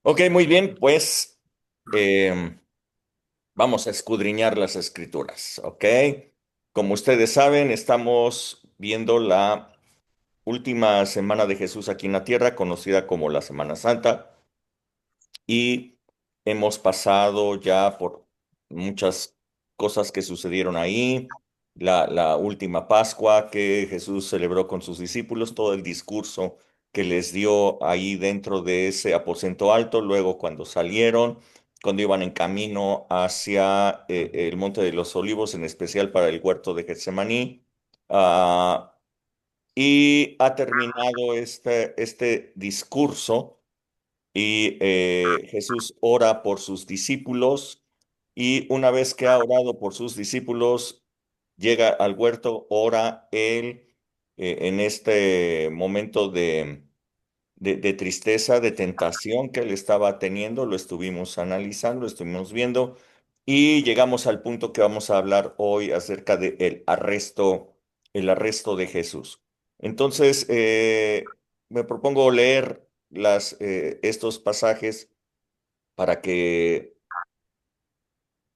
Ok, muy bien, pues em, vamos a escudriñar las escrituras, ¿ok? Como ustedes saben, estamos viendo la última semana de Jesús aquí en la tierra, conocida como la Semana Santa, y hemos pasado ya por muchas cosas que sucedieron ahí, la última Pascua que Jesús celebró con sus discípulos, todo el discurso que les dio ahí dentro de ese aposento alto, luego cuando salieron, cuando iban en camino hacia el Monte de los Olivos, en especial para el huerto de Getsemaní. ah, y ha terminado este discurso y Jesús ora por sus discípulos y una vez que ha orado por sus discípulos, llega al huerto, ora él en este momento de tristeza, de tentación que él estaba teniendo, lo estuvimos analizando, lo estuvimos viendo y llegamos al punto que vamos a hablar hoy acerca de el arresto de Jesús. Entonces, me propongo leer estos pasajes para que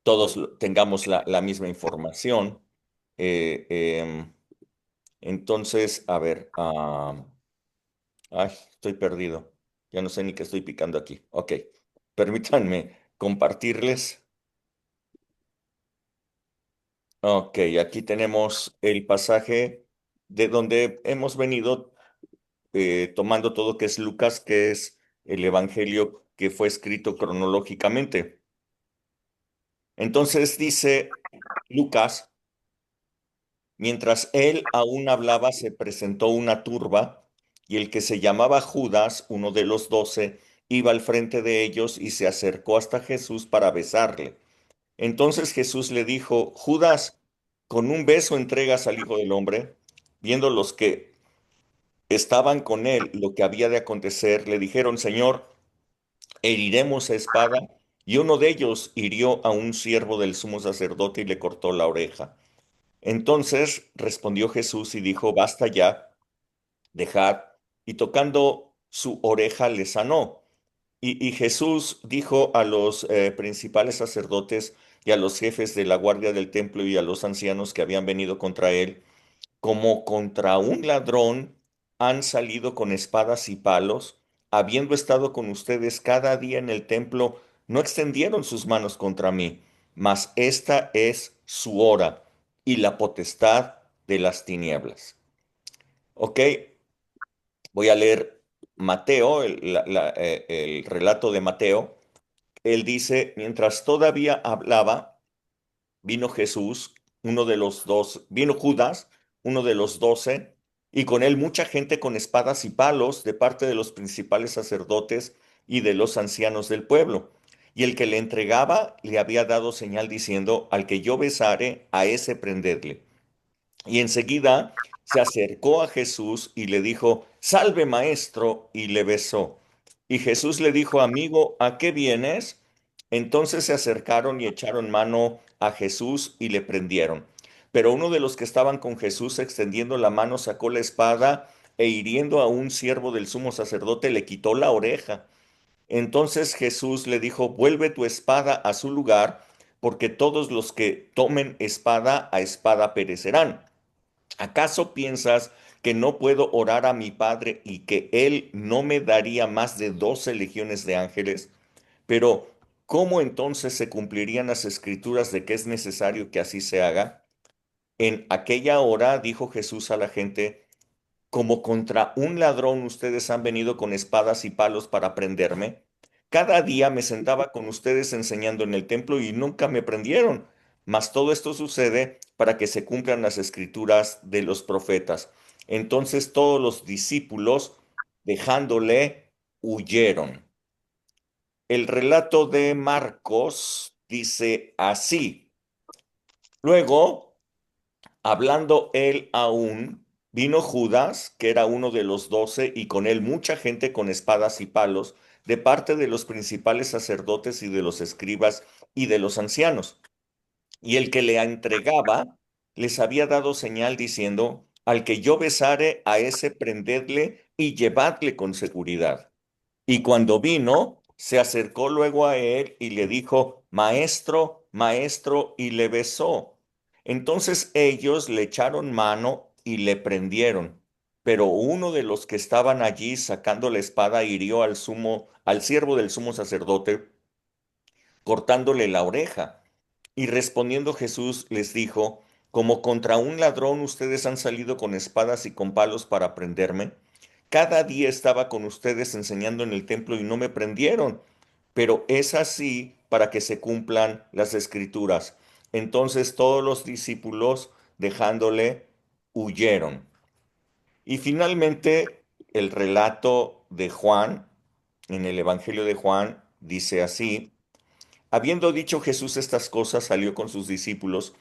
todos tengamos la misma información. Eh, em, entonces, a ver, ay, estoy perdido. Ya no sé ni qué estoy picando aquí. Ok, permítanme compartirles. Ok, aquí tenemos el pasaje de donde hemos venido tomando todo que es Lucas, que es el evangelio que fue escrito cronológicamente. Entonces dice Lucas. Mientras él aún hablaba, se presentó una turba, y el que se llamaba Judas, uno de los 12, iba al frente de ellos y se acercó hasta Jesús para besarle. Entonces Jesús le dijo: Judas, ¿con un beso entregas al Hijo del Hombre? Viendo los que estaban con él lo que había de acontecer, le dijeron: Señor, heriremos a espada. Y uno de ellos hirió a un siervo del sumo sacerdote y le cortó la oreja. Entonces respondió Jesús y dijo: Basta ya, dejad. Y tocando su oreja le sanó. Y Jesús dijo a los principales sacerdotes y a los jefes de la guardia del templo y a los ancianos que habían venido contra él: como contra un ladrón han salido con espadas y palos, habiendo estado con ustedes cada día en el templo, no extendieron sus manos contra mí, mas esta es su hora y la potestad de las tinieblas. Ok, voy a leer Mateo, el relato de Mateo. Él dice: mientras todavía hablaba, vino Jesús, vino Judas, uno de los 12, y con él mucha gente con espadas y palos de parte de los principales sacerdotes y de los ancianos del pueblo. Y el que le entregaba le había dado señal diciendo: al que yo besare, a ese prendedle. Y enseguida se acercó a Jesús y le dijo: Salve, maestro, y le besó. Y Jesús le dijo: Amigo, ¿a qué vienes? Entonces se acercaron y echaron mano a Jesús y le prendieron. Pero uno de los que estaban con Jesús, extendiendo la mano, sacó la espada e hiriendo a un siervo del sumo sacerdote, le quitó la oreja. Entonces Jesús le dijo: Vuelve tu espada a su lugar, porque todos los que tomen espada a espada perecerán. ¿Acaso piensas que no puedo orar a mi Padre y que Él no me daría más de 12 legiones de ángeles? Pero, ¿cómo entonces se cumplirían las escrituras de que es necesario que así se haga? En aquella hora dijo Jesús a la gente: como contra un ladrón ustedes han venido con espadas y palos para prenderme. Cada día me sentaba con ustedes enseñando en el templo y nunca me prendieron. Mas todo esto sucede para que se cumplan las escrituras de los profetas. Entonces todos los discípulos, dejándole, huyeron. El relato de Marcos dice así: Luego, hablando él aún, vino Judas, que era uno de los 12, y con él mucha gente con espadas y palos, de parte de los principales sacerdotes y de los escribas y de los ancianos. Y el que le entregaba les había dado señal diciendo: al que yo besare, a ese prendedle y llevadle con seguridad. Y cuando vino, Se acercó luego a él y le dijo, Maestro, maestro, y le besó. Entonces ellos le echaron mano y le prendieron. Pero uno de los que estaban allí sacando la espada hirió al siervo del sumo sacerdote, cortándole la oreja. Y respondiendo Jesús les dijo, como contra un ladrón ustedes han salido con espadas y con palos para prenderme. Cada día estaba con ustedes enseñando en el templo y no me prendieron, pero es así para que se cumplan las escrituras. Entonces todos los discípulos, dejándole, huyeron. Y finalmente, el relato de Juan, en el Evangelio de Juan, dice así. Habiendo dicho Jesús estas cosas, salió con sus discípulos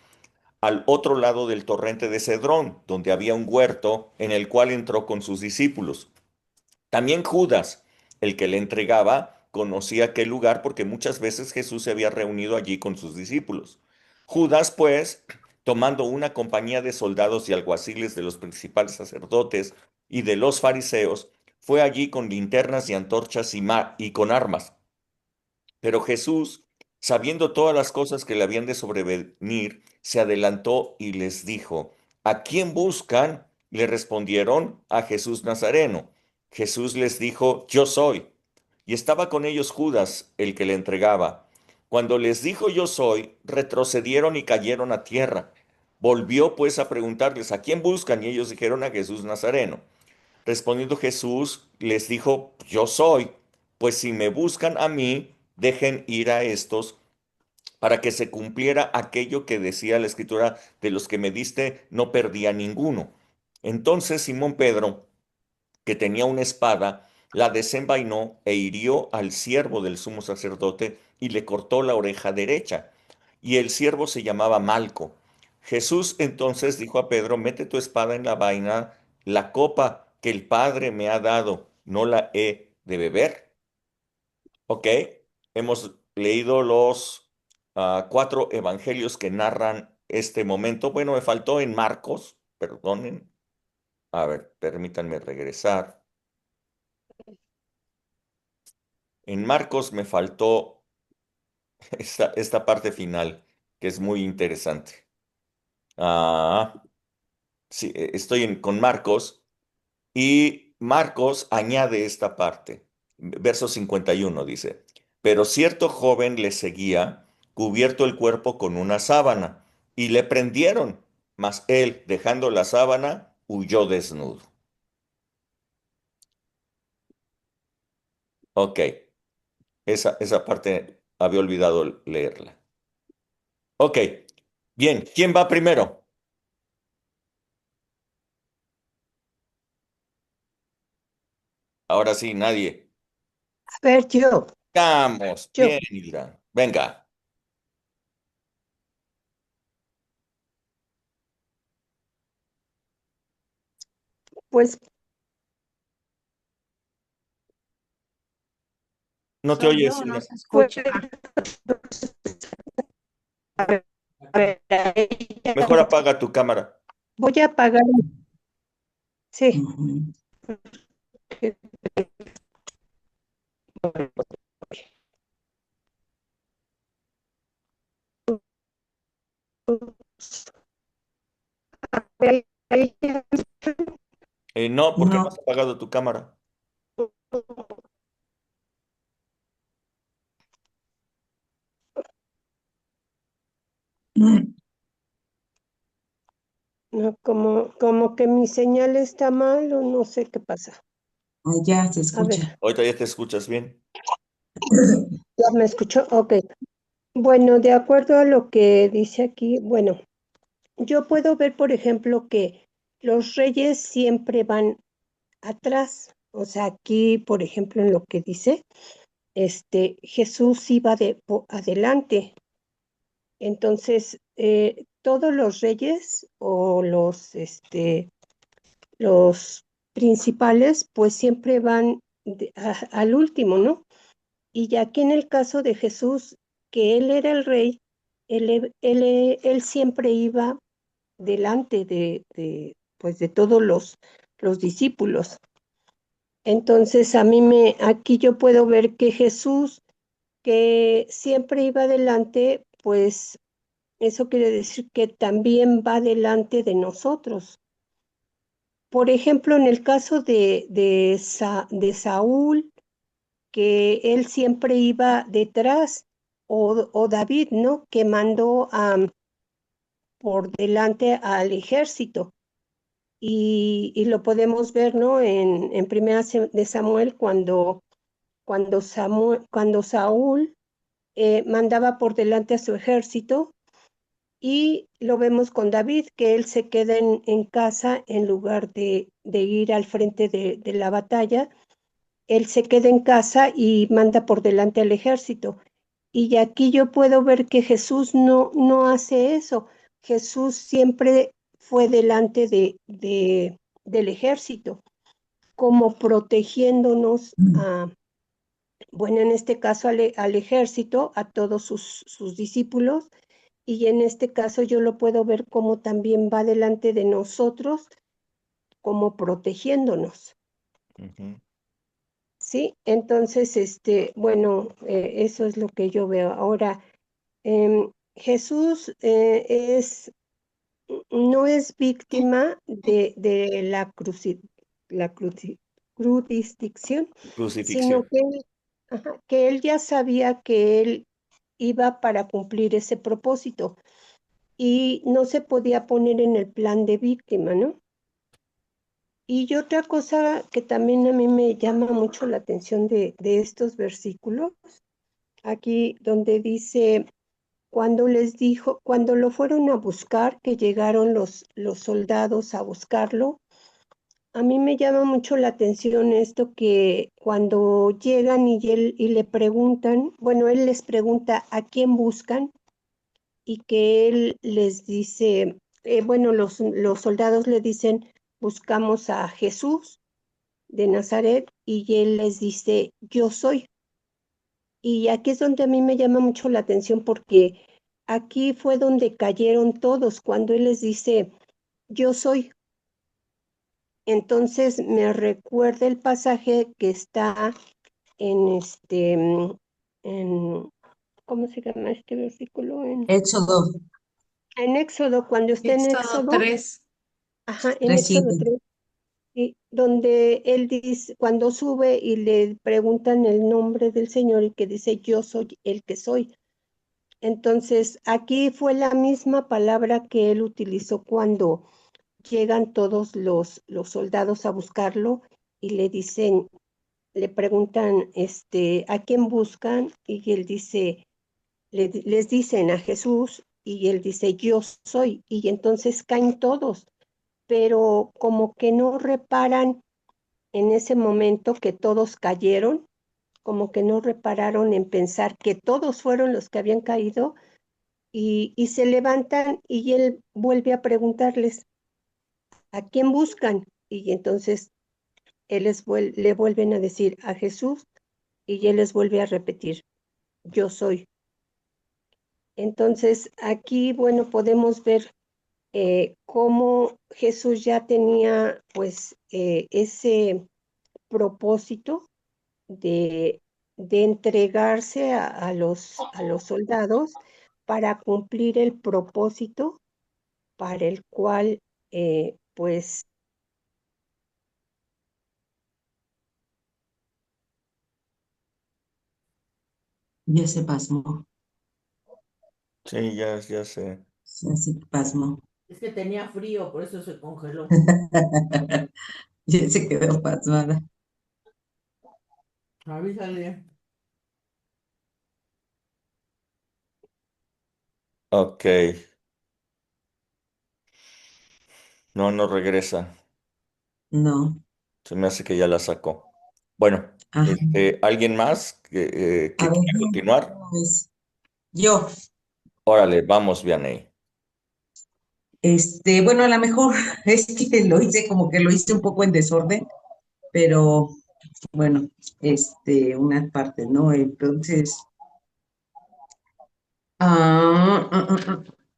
al otro lado del torrente de Cedrón, donde había un huerto en el cual entró con sus discípulos. También Judas, el que le entregaba, conocía aquel lugar porque muchas veces Jesús se había reunido allí con sus discípulos. Judas, pues, tomando una compañía de soldados y alguaciles de los principales sacerdotes y de los fariseos, fue allí con linternas y antorchas y con armas. Pero Jesús, sabiendo todas las cosas que le habían de sobrevenir, se adelantó y les dijo, ¿a quién buscan? Le respondieron, a Jesús Nazareno. Jesús les dijo, yo soy. Y estaba con ellos Judas, el que le entregaba. Cuando les dijo yo soy, retrocedieron y cayeron a tierra. Volvió pues a preguntarles, ¿a quién buscan? Y ellos dijeron, a Jesús Nazareno. Respondiendo Jesús, les dijo, yo soy, pues si me buscan a mí, dejen ir a estos para que se cumpliera aquello que decía la escritura, de los que me diste, no perdía ninguno. Entonces Simón Pedro, que tenía una espada, la desenvainó e hirió al siervo del sumo sacerdote y le cortó la oreja derecha. Y el siervo se llamaba Malco. Jesús entonces dijo a Pedro, mete tu espada en la vaina, la copa que el Padre me ha dado, ¿no la he de beber? Ok, hemos leído los cuatro evangelios que narran este momento. Bueno, me faltó en Marcos, perdonen. A ver, permítanme regresar. En Marcos me faltó esta parte final, que es muy interesante. Ah, sí, estoy con Marcos y Marcos añade esta parte. Verso 51 dice, pero cierto joven le seguía, cubierto el cuerpo con una sábana, y le prendieron, mas él, dejando la sábana, huyó desnudo. Ok, esa parte había olvidado leerla. Ok, bien, ¿quién va primero? Ahora sí, nadie. A ver, Vamos, yo, bien, Hilda. Venga. pues No te Soy oyes, yo, no Hilda. se pues, escucha. a ver, ahí ya Mejor apaga tu cámara. voy a apagar, sí, Ujú. ahí ya, No, ¿por qué no has No, apagado tu cámara? mm, no, como que mi señal está mal o no sé qué pasa. allá se A ver, escucha. Ahorita ya te escuchas bien. ¿ya me escuchó? Ok. Bueno, de acuerdo a lo que dice aquí, bueno, yo puedo ver, por ejemplo, que los reyes siempre van atrás. O sea, aquí, por ejemplo, en lo que dice, Jesús iba adelante. Entonces, todos los reyes o los principales, pues siempre van al último, ¿no? Y ya que en el caso de Jesús, que él era el rey, él siempre iba delante pues de todos los discípulos. Entonces aquí yo puedo ver que Jesús, que siempre iba adelante, pues eso quiere decir que también va delante de nosotros. Por ejemplo, en el caso de Saúl, que él siempre iba detrás, o David, ¿no? Que mandó por delante al ejército. Y lo podemos ver, ¿no? En Primera de Samuel, cuando Saúl mandaba por delante a su ejército, y lo vemos con David, que él se queda en casa en lugar de ir al frente de la batalla. Él se queda en casa y manda por delante al ejército. Y aquí yo puedo ver que Jesús no hace eso. Jesús siempre fue delante del ejército, como protegiéndonos bueno, en este caso al ejército, a todos sus discípulos, y en este caso yo lo puedo ver como también va delante de nosotros, como protegiéndonos. Ujú. ¿Sí? Entonces, bueno, eso es lo que yo veo. Ahora, Jesús no es víctima de la crucifixión, sino Crucifixión. que él ya sabía que él iba para cumplir ese propósito y no se podía poner en el plan de víctima, ¿no? Y otra cosa que también a mí me llama mucho la atención de estos versículos, aquí donde dice, cuando lo fueron a buscar, que llegaron los soldados a buscarlo, a mí me llama mucho la atención esto que cuando llegan y le preguntan, bueno, él les pregunta a quién buscan, y que él les dice, bueno, los soldados le dicen, buscamos a Jesús de Nazaret, y él les dice, yo soy. Y aquí es donde a mí me llama mucho la atención, porque aquí fue donde cayeron todos cuando él les dice, yo soy. Entonces me recuerda el pasaje que está en en, ¿cómo se llama este versículo? Éxodo, En Éxodo, cuando está en Éxodo Éxodo, 3, ajá, en 3, Éxodo 7. 3, y donde él dice, cuando sube y le preguntan el nombre del Señor, y que dice, yo soy el que soy. Entonces, aquí fue la misma palabra que él utilizó cuando llegan todos los soldados a buscarlo y le dicen, le preguntan, ¿a quién buscan? Y él dice, les dicen a Jesús, y él dice, yo soy. Y entonces caen todos, pero como que no reparan en ese momento que todos cayeron, como que no repararon en pensar que todos fueron los que habían caído, y se levantan y él vuelve a preguntarles, ¿a quién buscan? Y entonces le vuelven a decir a Jesús, y él les vuelve a repetir, yo soy. Entonces aquí, bueno, podemos ver cómo Jesús ya tenía pues ese propósito de, de entregarse a los soldados para cumplir el propósito para el cual pues Ya se pasmó, Sí, ya sé. ya se pasmó. Es que tenía frío, por eso se congeló. Ya se quedó pasmada. Avísale. Ok. No, no regresa. No. Se me hace que ya la sacó. Bueno, Ajá. ¿alguien más A que ver, quiera continuar? ¿cómo ves? Yo, Órale, vamos, Vianey. bueno, a lo mejor es que lo hice como que lo hice un poco en desorden, pero bueno, unas partes, ¿no? Entonces,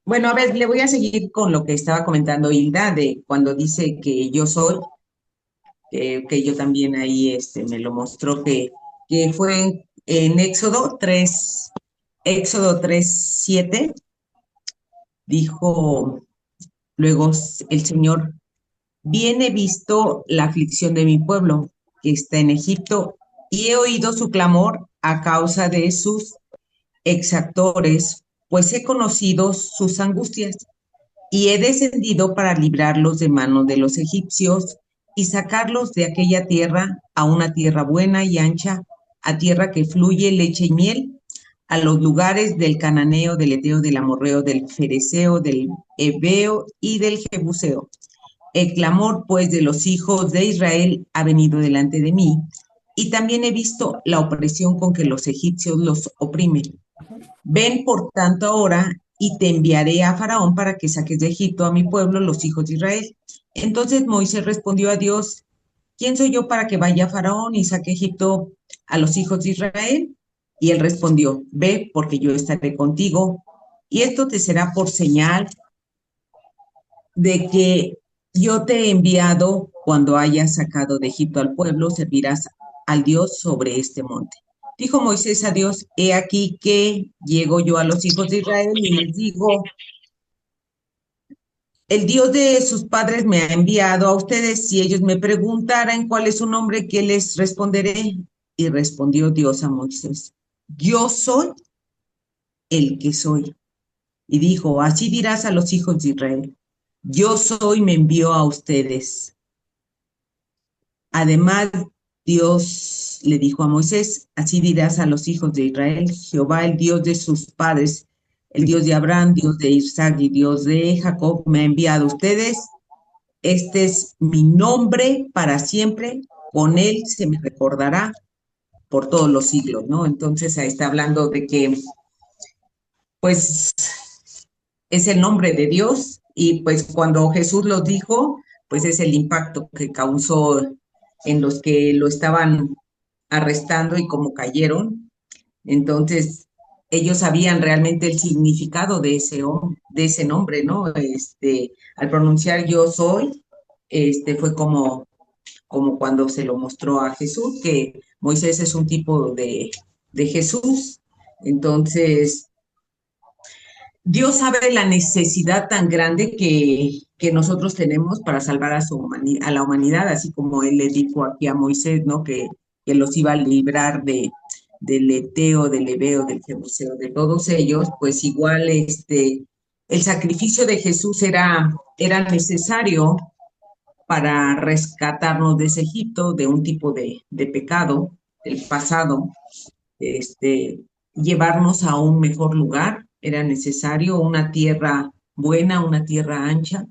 bueno, a ver, le voy a seguir con lo que estaba comentando Hilda de cuando dice que yo soy. que yo también ahí me lo mostró, que fue en Éxodo 3:7, dijo luego el Señor: bien he visto la aflicción de mi pueblo que está en Egipto, y he oído su clamor a causa de sus exactores, pues he conocido sus angustias, y he descendido para librarlos de mano de los egipcios y sacarlos de aquella tierra a una tierra buena y ancha, a tierra que fluye leche y miel, a los lugares del cananeo, del eteo, del amorreo, del fereceo, del heveo y del jebuseo. El clamor, pues, de los hijos de Israel ha venido delante de mí, y también he visto la opresión con que los egipcios los oprimen. Ven, por tanto, ahora, y te enviaré a Faraón para que saques de Egipto a mi pueblo, los hijos de Israel. Entonces Moisés respondió a Dios: ¿quién soy yo para que vaya a Faraón y saque a Egipto a los hijos de Israel? Y él respondió: ve, porque yo estaré contigo, y esto te será por señal de que yo te he enviado. Cuando hayas sacado de Egipto al pueblo, servirás al Dios sobre este monte. Dijo Moisés a Dios: he aquí que llego yo a los hijos de Israel y les digo: el Dios de sus padres me ha enviado a ustedes. Si ellos me preguntaran cuál es su nombre, ¿qué les responderé? Y respondió Dios a Moisés: yo soy el que soy. Y dijo: así dirás a los hijos de Israel: yo soy, me envió a ustedes. Además, Dios le dijo a Moisés: así dirás a los hijos de Israel: Jehová, el Dios de sus padres, el Dios de Abraham, Dios de Isaac y Dios de Jacob, me ha enviado a ustedes. Este es mi nombre para siempre, con él se me recordará por todos los siglos, ¿no? Entonces ahí está hablando de que, pues, es el nombre de Dios, y pues cuando Jesús lo dijo, pues es el impacto que causó en los que lo estaban arrestando y cómo cayeron. Entonces, ellos sabían realmente el significado de ese nombre, ¿no? Al pronunciar yo soy, fue como cuando se lo mostró a Jesús, que Moisés es un tipo de Jesús. Entonces, Dios sabe la necesidad tan grande que nosotros tenemos para salvar a la humanidad, así como Él le dijo aquí a Moisés, ¿no? Que los iba a librar del Eteo, del Heveo, del Jebuseo, de todos ellos. Pues igual el sacrificio de Jesús era necesario para rescatarnos de ese Egipto, de un tipo de pecado del pasado, este, llevarnos a un mejor lugar. Era necesario una tierra buena, una tierra ancha,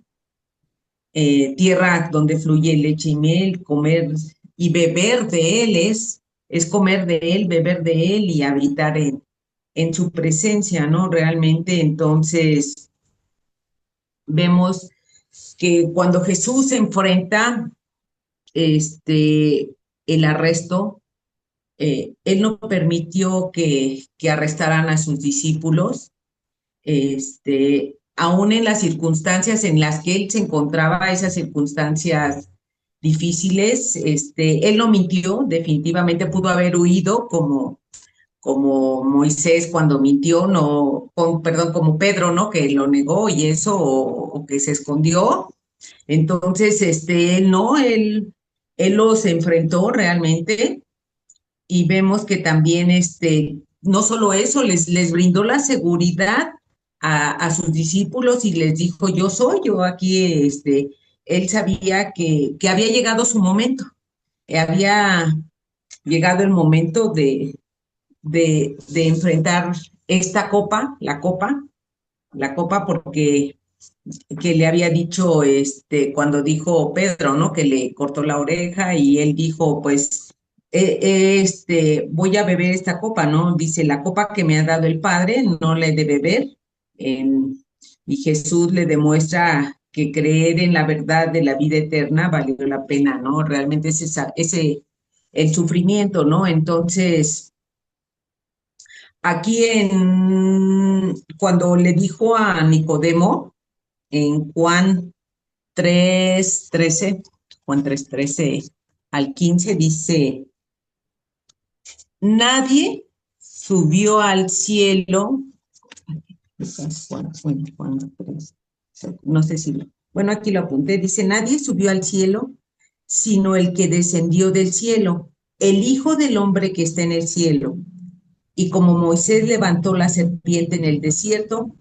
tierra donde fluye leche y miel, comer y beber de él es comer de él, beber de él y habitar en su presencia, ¿no? Realmente, entonces, vemos que cuando Jesús se enfrenta el arresto, él no permitió que arrestaran a sus discípulos, aún en las circunstancias en las que él se encontraba, esas circunstancias difíciles, él no mintió. Definitivamente pudo haber huido como Moisés cuando mintió, no, perdón, como Pedro, ¿no? Que lo negó y eso, o que se escondió. Entonces, él no, él los enfrentó realmente, y vemos que también, no solo eso, les brindó la seguridad a sus discípulos y les dijo: yo soy, yo aquí, él sabía que había llegado su momento, había llegado el momento de enfrentar esta copa, la copa, porque que le había dicho, cuando dijo Pedro, ¿no? Que le cortó la oreja, y él dijo: pues, voy a beber esta copa, ¿no? Dice: la copa que me ha dado el Padre no la he de beber. Y Jesús le demuestra que creer en la verdad de la vida eterna valió la pena, ¿no? Realmente el sufrimiento, ¿no? Entonces, aquí cuando le dijo a Nicodemo, en Juan 3:13, Juan 3:13, al 15 dice, nadie subió al cielo. No sé si, bueno, aquí lo apunté, dice, nadie subió al cielo, sino el que descendió del cielo, el Hijo del Hombre que está en el cielo. Y como Moisés levantó la serpiente en el desierto,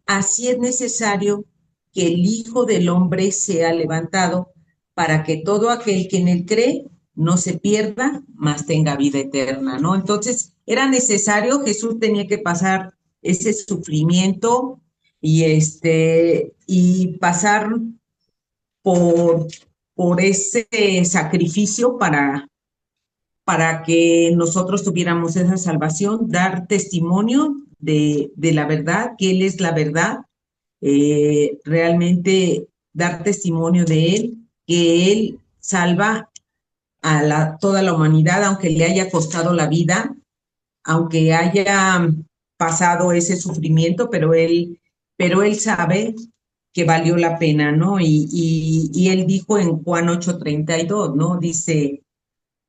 así es necesario que el Hijo del Hombre sea levantado para que todo aquel que en él cree no se pierda, mas tenga vida eterna, ¿no? Entonces, era necesario, Jesús tenía que pasar ese sufrimiento y pasar por, por ese sacrificio para que nosotros tuviéramos esa salvación, dar testimonio de la verdad, que Él es la verdad, realmente dar testimonio de Él, que Él salva a toda la humanidad, aunque le haya costado la vida, aunque haya pasado ese sufrimiento, pero él sabe que valió la pena, ¿no? Y él dijo en Juan 8:32, ¿no? Dice,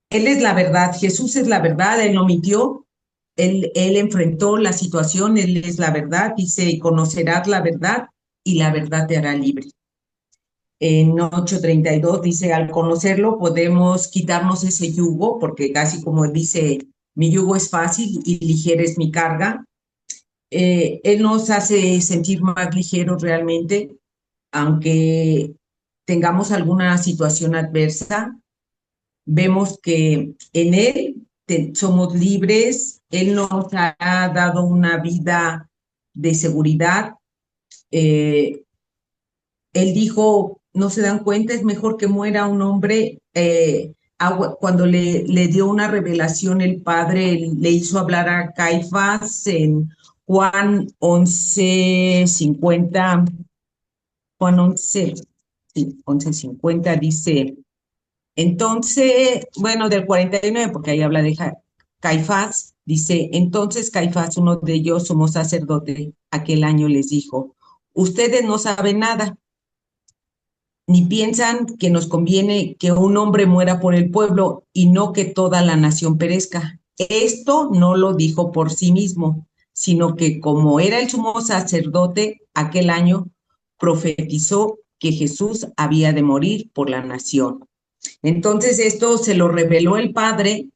él es la verdad, Jesús es la verdad, él no mintió, él enfrentó la situación, él es la verdad, dice, y conocerás la verdad y la verdad te hará libre. En 8:32 dice, al conocerlo podemos quitarnos ese yugo, porque casi como dice, mi yugo es fácil y ligera es mi carga. Él nos hace sentir más ligeros realmente, aunque tengamos alguna situación adversa, vemos que en Él somos libres, Él nos ha dado una vida de seguridad. Eh, Él dijo, no se dan cuenta, es mejor que muera un hombre. Cuando le dio una revelación el Padre, le hizo hablar a Caifás en Juan 11:50, Juan 11, sí, 11:50 dice, entonces, bueno, del 49, porque ahí habla de Caifás, dice, entonces Caifás, uno de ellos, sumo sacerdote, aquel año les dijo, ustedes no saben nada, ni piensan que nos conviene que un hombre muera por el pueblo y no que toda la nación perezca. Esto no lo dijo por sí mismo, sino que como era el sumo sacerdote aquel año, profetizó que Jesús había de morir por la nación. Entonces esto se lo reveló el Padre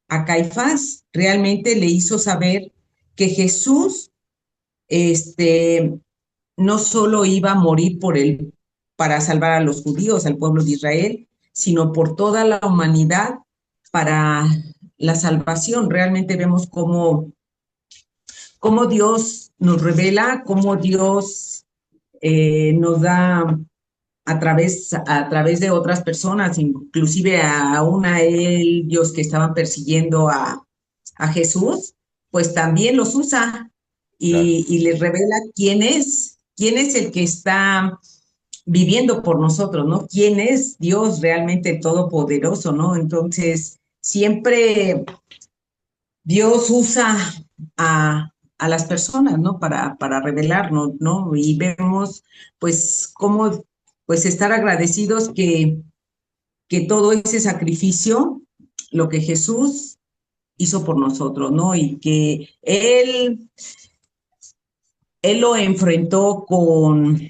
a Caifás, realmente le hizo saber que Jesús no solo iba a morir para salvar a los judíos, al pueblo de Israel, sino por toda la humanidad para la salvación. Realmente vemos cómo Dios nos revela, cómo Dios nos da a través de otras personas, inclusive aún a ellos que estaban persiguiendo a Jesús, pues también los usa Claro. y les revela quién es el que está viviendo por nosotros, ¿no? ¿Quién es Dios realmente todopoderoso, ¿no? Entonces, siempre Dios usa a las personas, ¿no? Para revelarnos, ¿no? Y vemos, pues, cómo, pues, estar agradecidos que todo ese sacrificio, lo que Jesús hizo por nosotros, ¿no? Y que Él lo enfrentó con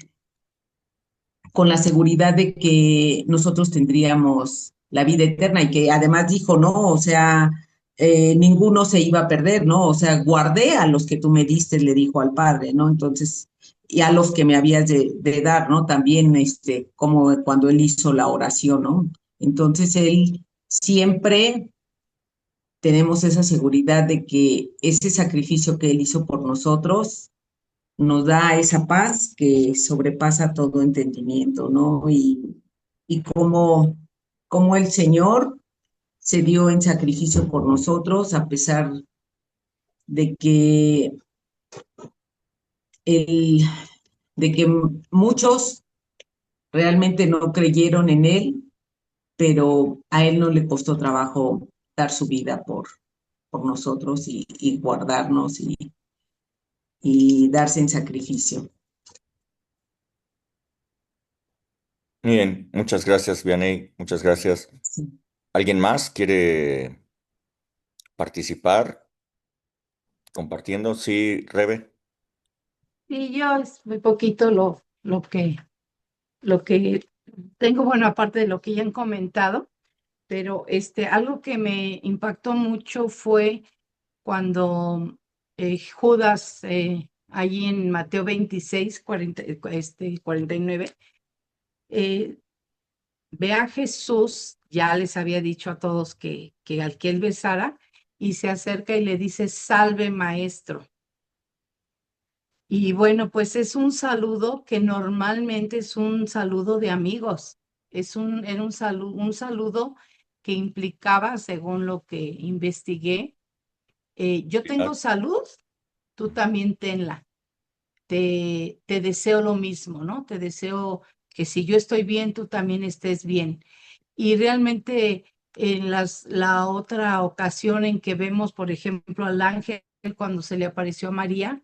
la seguridad de que nosotros tendríamos la vida eterna y que además dijo, no, o sea, ninguno se iba a perder, ¿no? O sea, guardé a los que tú me diste, le dijo al Padre, ¿no? Entonces, y a los que me habías de dar, ¿no? También, como cuando él hizo la oración, ¿no? Entonces, él siempre tenemos esa seguridad de que ese sacrificio que él hizo por nosotros nos da esa paz que sobrepasa todo entendimiento, ¿no? Y como el Señor se dio en sacrificio por nosotros, a pesar de que, el, de que muchos realmente no creyeron en Él, pero a Él no le costó trabajo dar su vida por nosotros y guardarnos y darse en sacrificio. Bien, muchas gracias, Vianey, muchas gracias. Sí. ¿Alguien más quiere participar compartiendo? Sí, Rebe. Y yo es muy poquito lo que tengo, bueno, aparte de lo que ya han comentado, pero algo que me impactó mucho fue cuando Judas, allí en Mateo 26, 49, eh, ve a Jesús, ya les había dicho a todos que al que él besara, y se acerca y le dice, salve maestro. Y bueno, pues es un saludo que normalmente es un saludo de amigos. Era un saludo que implicaba, según lo que investigué, yo tengo salud, tú también tenla. Te deseo lo mismo, ¿no? Te deseo que si yo estoy bien, tú también estés bien. Y realmente en la otra ocasión en que vemos, por ejemplo, al ángel cuando se le apareció a María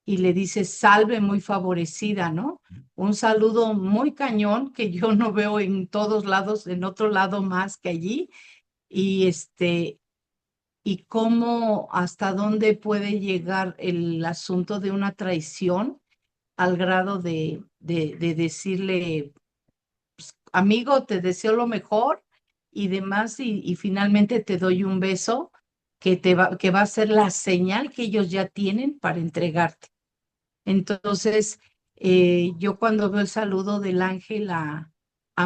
y le dice, salve muy favorecida, ¿no? Un saludo muy cañón que yo no veo en todos lados, en otro lado más que allí. Y y cómo hasta dónde puede llegar el asunto de una traición al grado de decirle, amigo, te deseo lo mejor y demás, y finalmente te doy un beso que va a ser la señal que ellos ya tienen para entregarte. Entonces, yo cuando veo el saludo del ángel a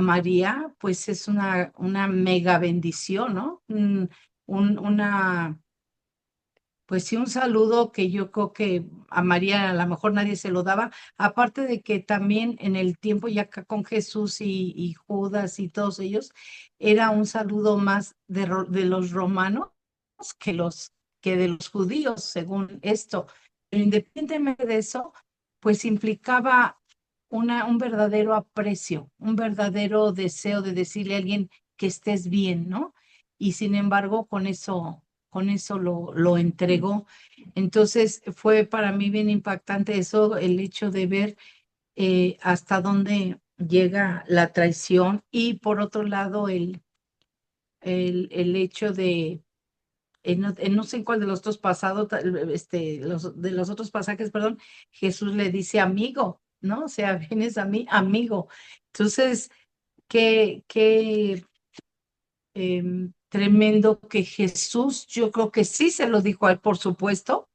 María, pues es una mega bendición, ¿no? Una pues sí, un saludo que yo creo que a María a lo mejor nadie se lo daba, aparte de que también en el tiempo ya acá con Jesús y Judas y todos ellos, era un saludo más de los romanos que de los judíos, según esto. Pero independientemente de eso, pues implicaba un verdadero aprecio, un verdadero deseo de decirle a alguien que estés bien, ¿no? Y sin embargo, con eso lo entregó. Entonces fue para mí bien impactante eso, el hecho de ver hasta dónde llega la traición y por otro lado el hecho no sé en cuál de los dos pasados, de los otros pasajes, perdón, Jesús le dice amigo, ¿no? O sea, vienes a mí, amigo. Entonces, qué tremendo que Jesús, yo creo que sí se lo dijo a él, por supuesto,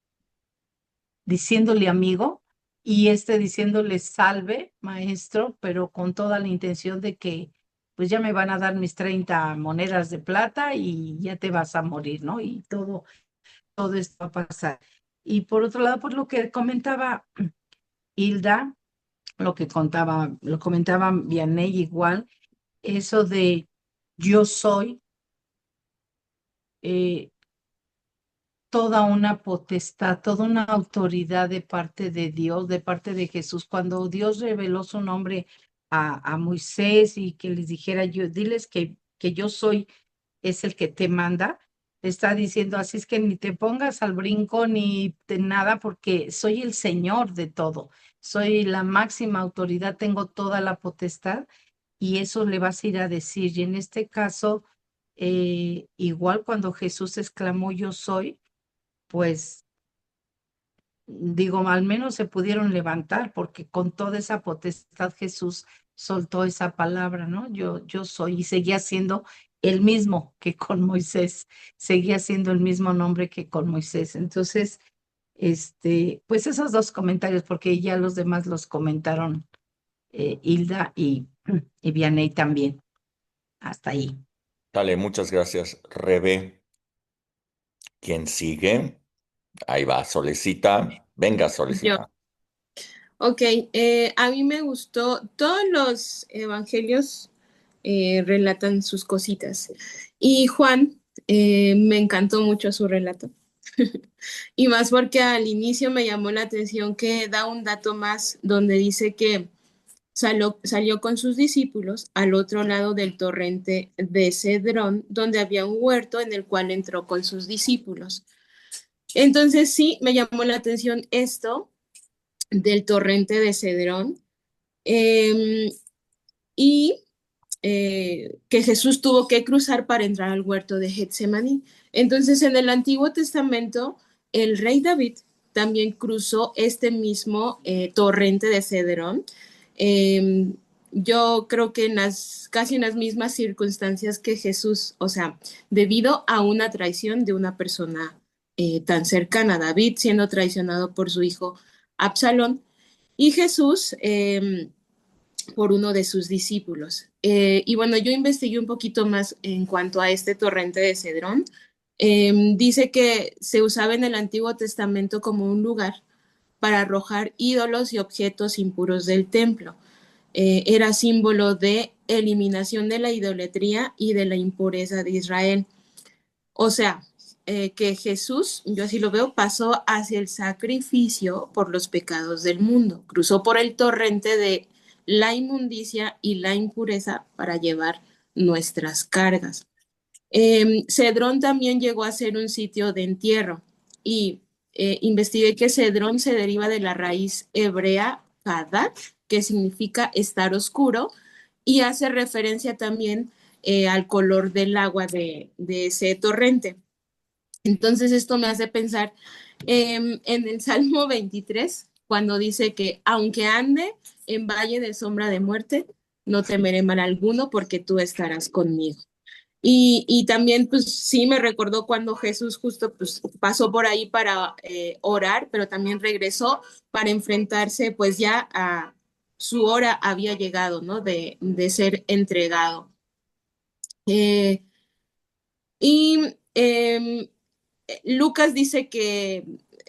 diciéndole amigo, y diciéndole salve, maestro, pero con toda la intención de que pues ya me van a dar mis 30 monedas de plata y ya te vas a morir, ¿no? Y todo esto va a pasar. Y por otro lado, pues lo que comentaba Hilda, lo comentaba Vianney igual, eso de yo soy, eh, toda una potestad, toda una autoridad de parte de Dios, de parte de Jesús. Cuando Dios reveló su nombre a Moisés y que les dijera, diles que yo soy, es el que te manda, le está diciendo, así es que ni te pongas al brinco ni de nada, porque soy el Señor de todo, soy la máxima autoridad, tengo toda la potestad y eso le vas a ir a decir. Y en este caso, igual cuando Jesús exclamó, yo soy, pues digo, al menos se pudieron levantar porque con toda esa potestad Jesús soltó esa palabra, ¿no? Yo soy y seguía siendo el mismo que con Moisés, seguía siendo el mismo nombre que con Moisés. Entonces, pues esos dos comentarios, porque ya los demás los comentaron Hilda y Vianney también. Hasta ahí. Dale, muchas gracias, Rebe. ¿Quién sigue? Ahí va, Solecita. Venga, Yo. Solecita. Ok, a mí me gustó, todos los evangelios relatan sus cositas y Juan me encantó mucho su relato y más porque al inicio me llamó la atención que da un dato más donde dice que salió con sus discípulos al otro lado del torrente de Cedrón donde había un huerto en el cual entró con sus discípulos. Entonces sí, me llamó la atención esto del torrente de Cedrón. Y que Jesús tuvo que cruzar para entrar al huerto de Getsemaní. Entonces, en el Antiguo Testamento, el rey David también cruzó este mismo torrente de Cedrón. Eh, yo creo que casi en las mismas circunstancias que Jesús, o sea, debido a una traición de una persona tan cercana, David siendo traicionado por su hijo Absalón, y Jesús por uno de sus discípulos. Y bueno, yo investigué un poquito más en cuanto a este torrente de Cedrón. Dice que se usaba en el Antiguo Testamento como un lugar para arrojar ídolos y objetos impuros del templo. Era símbolo de eliminación de la idolatría y de la impureza de Israel. O sea, que Jesús, yo así lo veo, pasó hacia el sacrificio por los pecados del mundo, cruzó por el torrente de la inmundicia y la impureza para llevar nuestras cargas. Cedrón también llegó a ser un sitio de entierro y investigué que Cedrón se deriva de la raíz hebrea kadat, que significa estar oscuro, y hace referencia también al color del agua de ese torrente. Entonces esto me hace pensar en el Salmo 23, cuando dice que aunque ande en valle de sombra de muerte, no temeré mal alguno porque tú estarás conmigo. Y también, pues sí me recordó cuando Jesús justo pues, pasó por ahí para orar, pero también regresó para enfrentarse, pues ya a su hora había llegado, ¿no? De ser entregado. Eh, y Lucas dice que,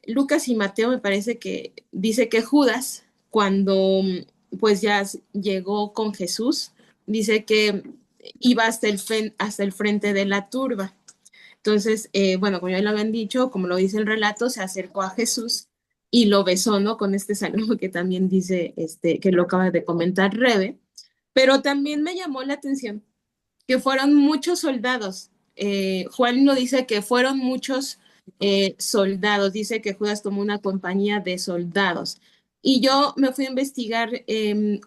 Lucas y Mateo me parece que dice que Judas, cuando pues ya llegó con Jesús, dice que iba hasta el frente de la turba. Entonces, bueno, como ya lo habían dicho, como lo dice el relato, se acercó a Jesús y lo besó, ¿no? Con este saludo que también dice, que lo acaba de comentar Rebe. Pero también me llamó la atención que fueron muchos soldados. Juan lo dice que fueron muchos soldados, dice que Judas tomó una compañía de soldados. Y yo me fui a investigar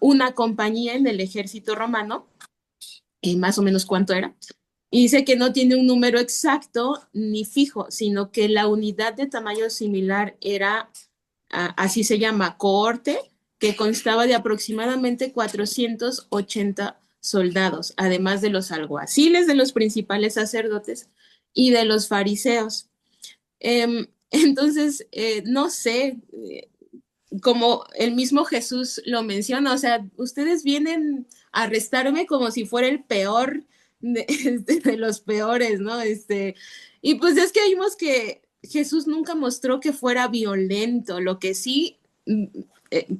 una compañía en el ejército romano, más o menos cuánto era, y dice que no tiene un número exacto ni fijo, sino que la unidad de tamaño similar era, así se llama, cohorte, que constaba de aproximadamente 480 soldados, además de los alguaciles, de los principales sacerdotes y de los fariseos. Entonces, no sé, como el mismo Jesús lo menciona, o sea, ustedes vienen a arrestarme como si fuera el peor de los peores, ¿no? Y pues es que vimos que Jesús nunca mostró que fuera violento, lo que sí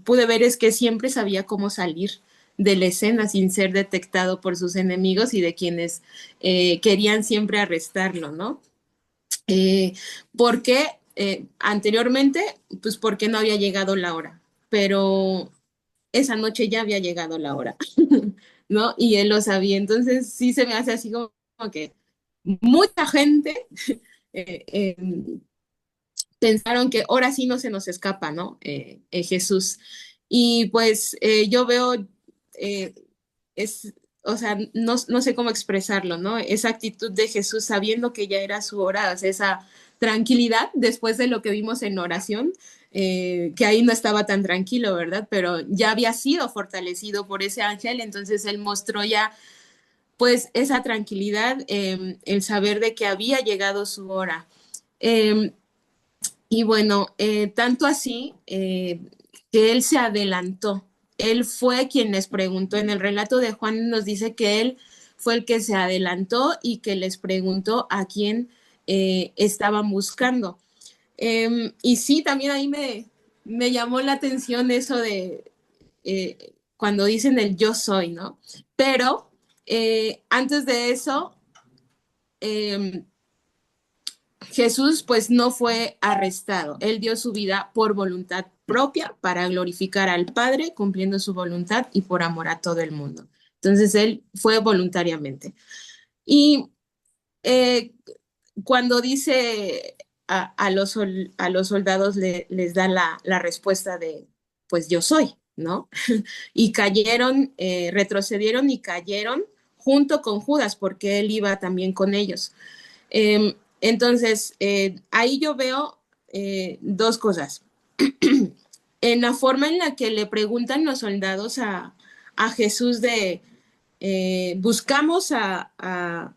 pude ver es que siempre sabía cómo salir de la escena sin ser detectado por sus enemigos y de quienes querían siempre arrestarlo, ¿no? Porque anteriormente, pues porque no había llegado la hora, pero esa noche ya había llegado la hora, ¿no? Y él lo sabía, entonces sí se me hace así como que mucha gente eh, eh, pensaron que ahora sí no se nos escapa, ¿no? Jesús. Y pues yo veo, eh, es, o sea, no sé cómo expresarlo, ¿no? Esa actitud de Jesús sabiendo que ya era su hora, o sea, esa tranquilidad después de lo que vimos en oración, que ahí no estaba tan tranquilo, ¿verdad? Pero ya había sido fortalecido por ese ángel, entonces él mostró ya pues esa tranquilidad, el saber de que había llegado su hora. Eh, y bueno, tanto así que él se adelantó. Él fue quien les preguntó. En el relato de Juan nos dice que él fue el que se adelantó y que les preguntó a quién estaban buscando. Y sí, también ahí me llamó la atención eso de cuando dicen el yo soy, ¿no? Pero antes de eso, eh, Jesús pues no fue arrestado, él dio su vida por voluntad propia para glorificar al Padre, cumpliendo su voluntad y por amor a todo el mundo. Entonces él fue voluntariamente. Y eh, cuando dice a los soldados les da la respuesta de, pues yo soy, ¿no? Y cayeron, retrocedieron y cayeron junto con Judas, porque él iba también con ellos. Entonces, ahí yo veo dos cosas. En la forma en la que le preguntan los soldados a Jesús de, buscamos a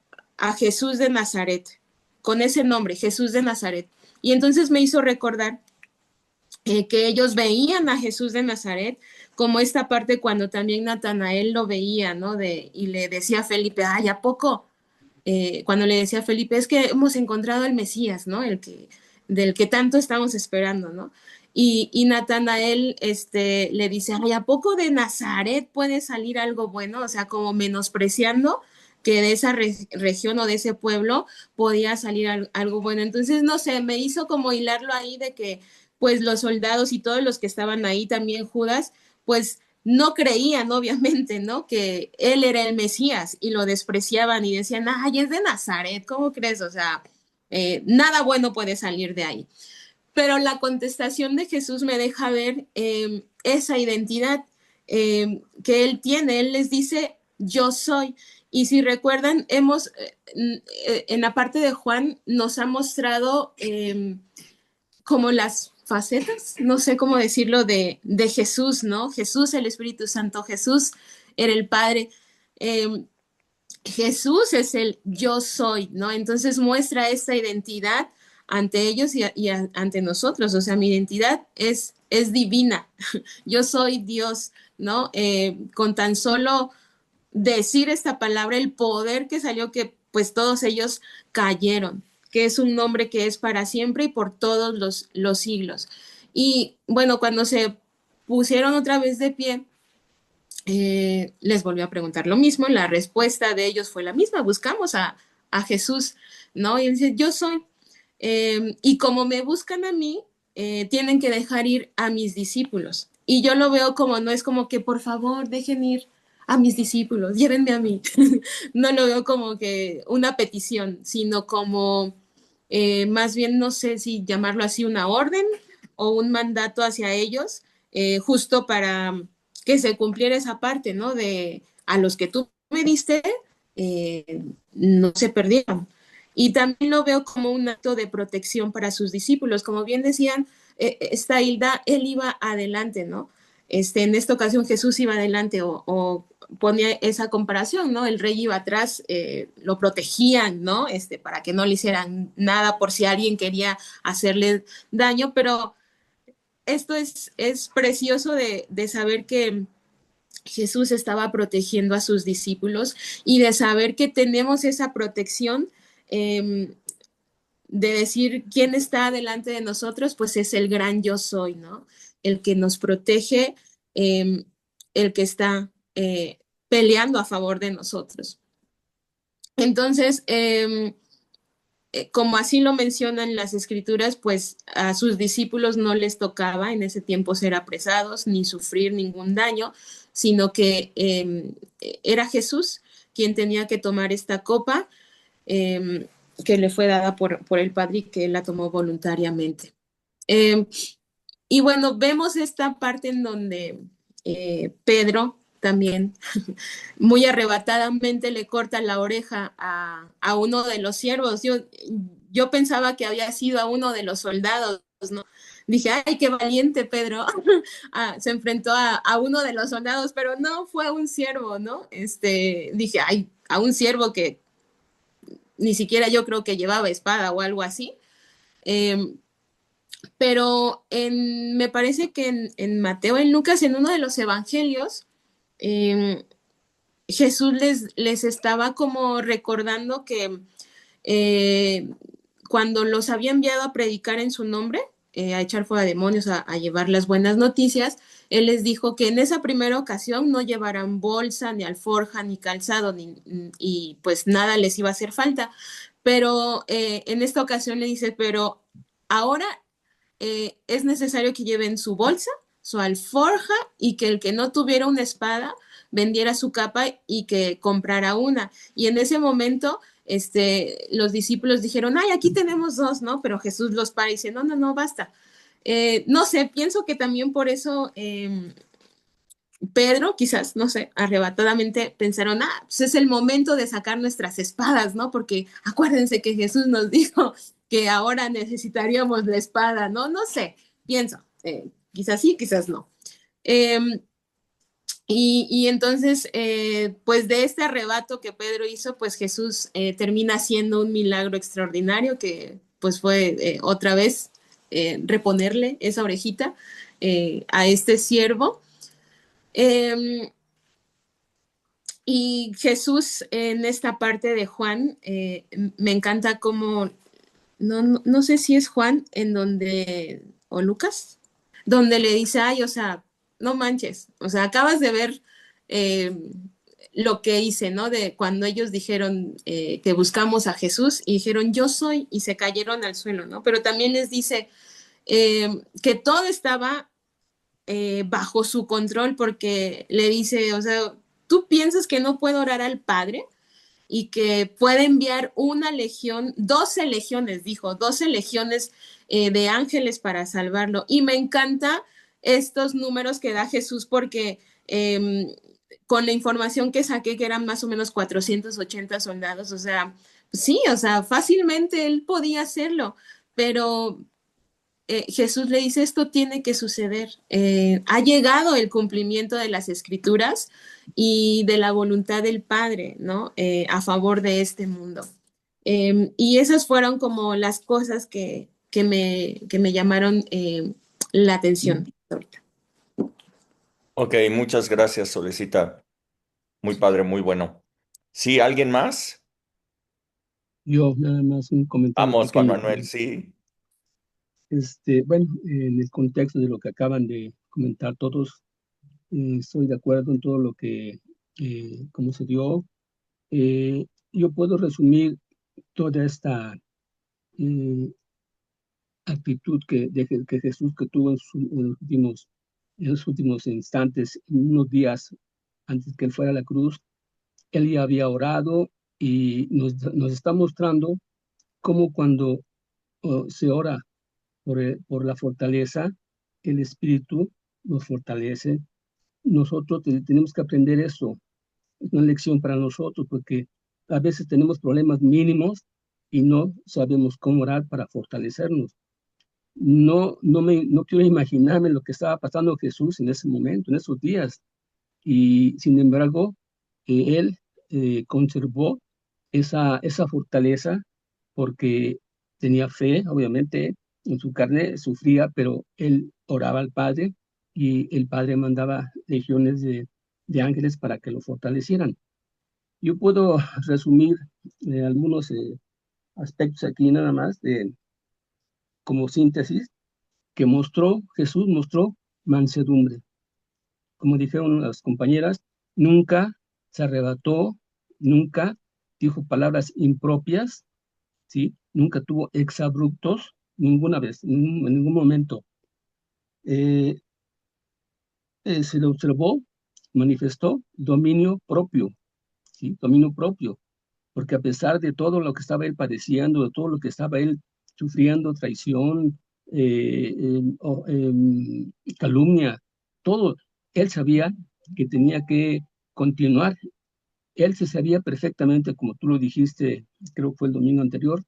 Jesús de Nazaret, con ese nombre, Jesús de Nazaret. Y entonces me hizo recordar que ellos veían a Jesús de Nazaret como esta parte cuando también Natanael lo veía, ¿no? Y le decía a Felipe, ay, ¿a poco? Cuando le decía a Felipe, es que hemos encontrado al Mesías, ¿no? Del que tanto estamos esperando, ¿no? Y Natanael le dice, ay, ¿a poco de Nazaret puede salir algo bueno? O sea, como menospreciando que de esa región o de ese pueblo podía salir algo bueno. Entonces, no sé, me hizo como hilarlo ahí de que pues los soldados y todos los que estaban ahí, también Judas, pues no creían, obviamente, ¿no? Que él era el Mesías y lo despreciaban y decían, ay, es de Nazaret, ¿cómo crees? O sea, nada bueno puede salir de ahí. Pero la contestación de Jesús me deja ver esa identidad que él tiene. Él les dice, yo soy. Y si recuerdan, en la parte de Juan nos ha mostrado como las facetas, no sé cómo decirlo, de Jesús, ¿no? Jesús, el Espíritu Santo, Jesús era el Padre. Jesús es el yo soy, ¿no? Entonces muestra esta identidad ante ellos y ante nosotros. O sea, mi identidad es divina. Yo soy Dios, ¿no? Con tan solo decir esta palabra, el poder que salió, que pues todos ellos cayeron, que es un nombre que es para siempre y por todos los siglos. Y bueno, cuando se pusieron otra vez de pie, les volvió a preguntar lo mismo. La respuesta de ellos fue la misma, buscamos a Jesús, ¿no? Y él dice, yo soy. Y como me buscan a mí, tienen que dejar ir a mis discípulos. Y yo lo veo como, no es como que por favor dejen ir a mis discípulos, llévenme a mí. No lo veo como que una petición, sino como más bien, no sé si llamarlo así, una orden o un mandato hacia ellos, justo para que se cumpliera esa parte, ¿no? De a los que tú me diste, no se perdieron. Y también lo veo como un acto de protección para sus discípulos. Como bien decían, esta Hilda, él iba adelante, ¿no? En esta ocasión Jesús iba adelante o ponía esa comparación, ¿no? El rey iba atrás, lo protegían, ¿no? Para que no le hicieran nada por si alguien quería hacerle daño, pero esto es precioso de saber que Jesús estaba protegiendo a sus discípulos y de saber que tenemos esa protección, de decir quién está delante de nosotros, pues es el gran yo soy, ¿no? El que nos protege, el que está peleando a favor de nosotros. Entonces, como así lo mencionan las escrituras, pues a sus discípulos no les tocaba en ese tiempo ser apresados ni sufrir ningún daño, sino que era Jesús quien tenía que tomar esta copa que le fue dada por el Padre y que él la tomó voluntariamente. Y bueno, vemos esta parte en donde Pedro también muy arrebatadamente le corta la oreja a uno de los siervos. Yo pensaba que había sido a uno de los soldados, ¿no? Dije, ay, qué valiente Pedro. Se enfrentó a uno de los soldados, pero no, fue a un siervo, ¿no? Dije, ay, a un siervo que ni siquiera yo creo que llevaba espada o algo así. Pero me parece que en Mateo, en Lucas, en uno de los evangelios, Jesús les estaba como recordando que cuando los había enviado a predicar en su nombre, a echar fuera demonios, a llevar las buenas noticias, él les dijo que en esa primera ocasión no llevaran bolsa, ni alforja, ni calzado, y pues nada les iba a hacer falta. Pero en esta ocasión le dice, pero ahora es necesario que lleven su bolsa, su alforja, y que el que no tuviera una espada vendiera su capa y que comprara una. Y en ese momento los discípulos dijeron, ay, aquí tenemos dos, ¿no? Pero Jesús los para y dice, no, basta. No sé, pienso que también por eso Pedro, quizás, no sé, arrebatadamente pensaron, pues es el momento de sacar nuestras espadas, ¿no? Porque acuérdense que Jesús nos dijo que ahora necesitaríamos la espada, ¿no? No sé, pienso, quizás sí, quizás no. Y entonces, pues de este arrebato que Pedro hizo, pues Jesús termina haciendo un milagro extraordinario que pues fue otra vez reponerle esa orejita a este siervo. Y Jesús en esta parte de Juan, me encanta como, no sé si es Juan en donde, o Lucas, donde le dice, ay, o sea, no manches, o sea, acabas de ver eh, lo que hice, ¿no? De cuando ellos dijeron que buscamos a Jesús y dijeron, yo soy, y se cayeron al suelo, ¿no? Pero también les dice que todo estaba bajo su control porque le dice, o sea, tú piensas que no puedo orar al Padre y que puede enviar una legión, 12 legiones, dijo, 12 legiones de ángeles para salvarlo. Y me encanta estos números que da Jesús porque con la información que saqué, que eran más o menos 480 soldados, o sea, sí, o sea, fácilmente él podía hacerlo, pero Jesús le dice, esto tiene que suceder. Ha llegado el cumplimiento de las escrituras y de la voluntad del Padre, ¿no? A favor de este mundo. Y esas fueron como las cosas que me llamaron la atención ahorita. Ok, muchas gracias, Solecita. Muy padre, muy bueno. ¿Sí, alguien más? Yo nada más un comentario Vamos, Juan pequeño. Manuel, sí. Bueno, en el contexto de lo que acaban de comentar todos, estoy de acuerdo en todo lo que, cómo se dio. Yo puedo resumir toda esta eh, actitud que Jesús que tuvo en los últimos instantes, en unos días antes que él fuera a la cruz. Él ya había orado y nos está mostrando cómo cuando se ora por la fortaleza, el Espíritu nos fortalece. Nosotros tenemos que aprender eso. Es una lección para nosotros porque a veces tenemos problemas mínimos y no sabemos cómo orar para fortalecernos. No quiero imaginarme lo que estaba pasando Jesús en ese momento, en esos días. Y sin embargo, él conservó esa fortaleza porque tenía fe, obviamente, en su carne sufría, pero él oraba al Padre y el Padre mandaba legiones de ángeles para que lo fortalecieran. Yo puedo resumir algunos aspectos aquí nada más como síntesis que Jesús mostró mansedumbre. Como dijeron las compañeras, nunca se arrebató, nunca dijo palabras impropias, ¿sí? Nunca tuvo exabruptos, ninguna vez, en ningún momento. Se le observó, manifestó dominio propio, ¿sí? Dominio propio, porque a pesar de todo lo que estaba él padeciendo, de todo lo que estaba él sufriendo, traición, calumnia, todo, él sabía que tenía que continuar. Él se sabía perfectamente, como tú lo dijiste, creo que fue el domingo anterior,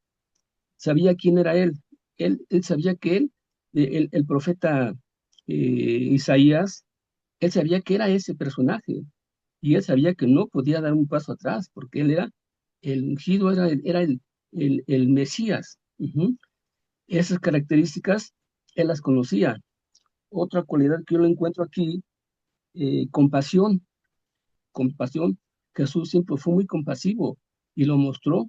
sabía quién era él. Él sabía que el profeta Isaías, él sabía que era ese personaje y él sabía que no podía dar un paso atrás porque él era el ungido, era el Mesías. Esas características él las conocía. Otra cualidad que yo lo encuentro aquí, compasión. Compasión. Jesús siempre fue muy compasivo y lo mostró,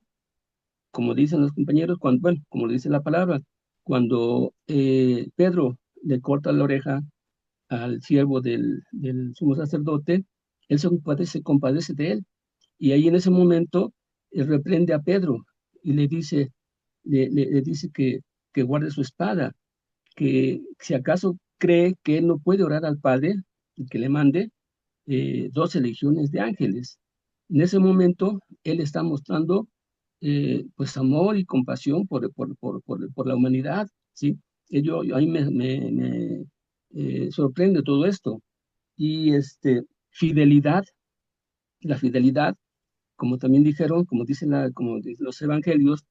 como dicen los compañeros, bueno, como dice la palabra, cuando Pedro le corta la oreja al siervo del sumo sacerdote, él se compadece de él. Y ahí en ese momento él reprende a Pedro y le dice que guarde su espada, que si acaso cree que él no puede orar al Padre y que le mande 12 legiones de ángeles. En ese momento él está mostrando pues amor y compasión por la humanidad, ¿sí? A mí me sorprende todo esto. y fidelidad, la fidelidad, como también dijeron, como dicen los evangelios,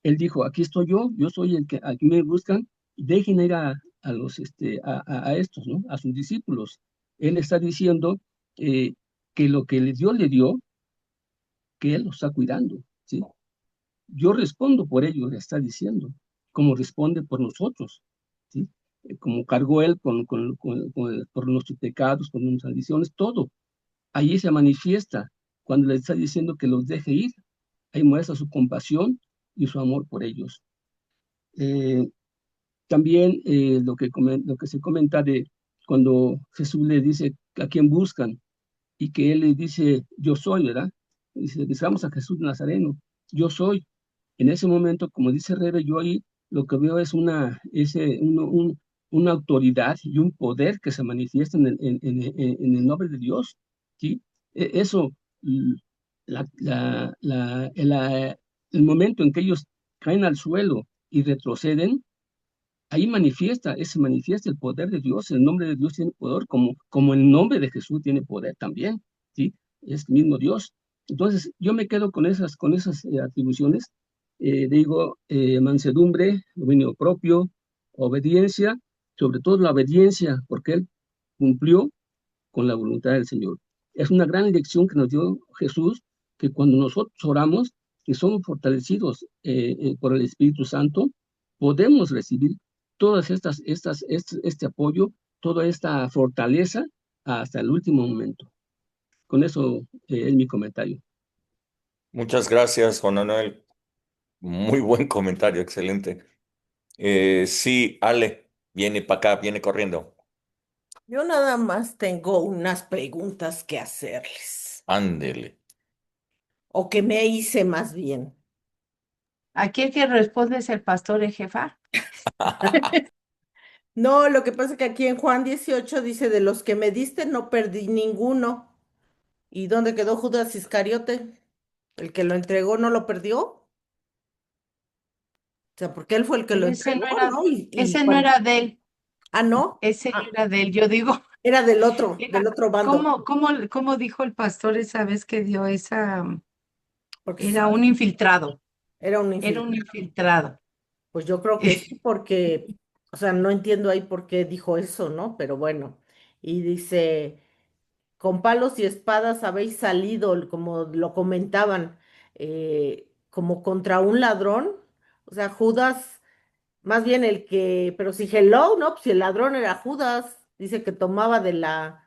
él dijo, aquí estoy yo soy el que aquí me buscan, dejen ir a los a estos, ¿no? A sus discípulos. Él está diciendo eh, que lo que Dios le dio, que él lo está cuidando, ¿sí? Yo respondo por ello, le está diciendo, como responde por nosotros, ¿sí? Como cargó él por nuestros pecados, por nuestras maldiciones, todo. Allí se manifiesta cuando le está diciendo que los deje ir. Ahí muestra su compasión y su amor por ellos. Eh, También lo que se comenta de cuando Jesús le dice a quién buscan y que él le dice, yo soy, ¿verdad? Dice, vamos a Jesús Nazareno, yo soy. En ese momento, como dice Rebe, yo ahí lo que veo es una autoridad y un poder que se manifiesta en el nombre de Dios, ¿sí? Eso, l- el momento en que ellos caen al suelo y retroceden, ahí se manifiesta el poder de Dios, el nombre de Dios tiene poder, como el nombre de Jesús tiene poder también, ¿sí? Es el mismo Dios. Entonces, yo me quedo con esas atribuciones, digo, mansedumbre, dominio propio, obediencia, sobre todo la obediencia, porque Él cumplió con la voluntad del Señor. Es una gran lección que nos dio Jesús, que cuando nosotros oramos, que somos fortalecidos por el Espíritu Santo, podemos recibir todas este apoyo, toda esta fortaleza hasta el último momento. Con eso es mi comentario. Muchas gracias, Juan Manuel. Muy buen comentario, excelente. Sí, Ale, viene para acá, viene corriendo. Yo nada más tengo unas preguntas que hacerles, Ándele. o que me hice más bien. Aquí el que responde es el pastor jefa. No, lo que pasa es que aquí en Juan 18 dice, de los que me diste no perdí ninguno. ¿Y dónde quedó Judas Iscariote? ¿El que lo entregó no lo perdió? O sea, porque él fue el que lo Pero entregó, ¿no? Y ese no cuando... era de él, Ah, ¿no? ese no Ah, era de él. Yo digo, era era, del otro bando. ¿cómo dijo el pastor esa vez que dio esa? Porque Era un infiltrado, era un era un infiltrado. infiltrado. Pues yo creo que sí, porque, o sea, no entiendo ahí por qué dijo eso, ¿no? Pero bueno. Y dice... Con palos y espadas habéis salido, como lo comentaban, como contra un ladrón. O sea, Judas, más bien pero si hello, ¿no? Pues si el ladrón era Judas, dice que tomaba de la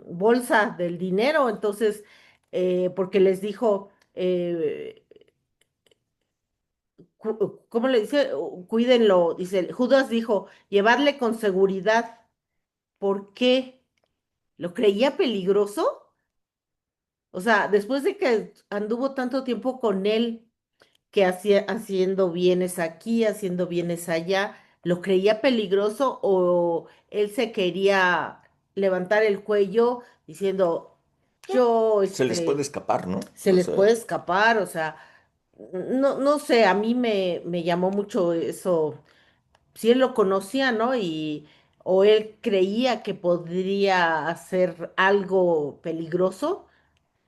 bolsa del dinero, entonces, porque les dijo, ¿cómo le dice? Cuídenlo, dice, Judas dijo, llevarle con seguridad. ¿Por qué? ¿Lo creía peligroso? O sea, después de que anduvo tanto tiempo con él, que hacía haciendo bienes aquí, haciendo bienes allá, ¿lo creía peligroso o él se quería levantar el cuello diciendo, yo, Se les puede escapar, ¿no? se O les sea, puede escapar? O sea, no, no sé, a mí me llamó mucho eso, si él lo conocía, ¿no? O él creía que podría hacer algo peligroso.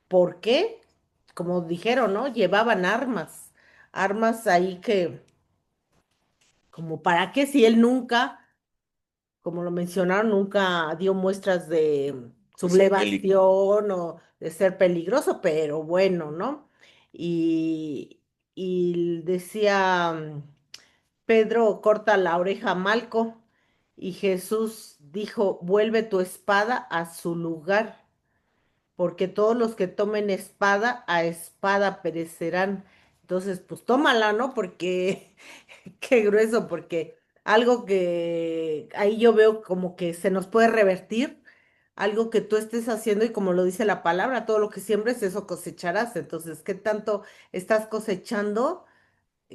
¿Por qué? Como dijeron, ¿no? Llevaban armas, armas ahí que, como para qué si él nunca, como lo mencionaron, nunca dio muestras de de ser bélico. sublevación o de ser peligroso, pero bueno, ¿no? Y decía Pedro, corta la oreja a Malco, y Jesús dijo, vuelve tu espada a su lugar, porque todos los que tomen espada, a espada perecerán. Entonces, pues tómala, ¿no? Porque, qué grueso, porque algo que ahí yo veo como que se nos puede revertir, algo que tú estés haciendo y como lo dice la palabra, todo lo que siembres, eso cosecharás. Entonces, ¿qué tanto estás cosechando?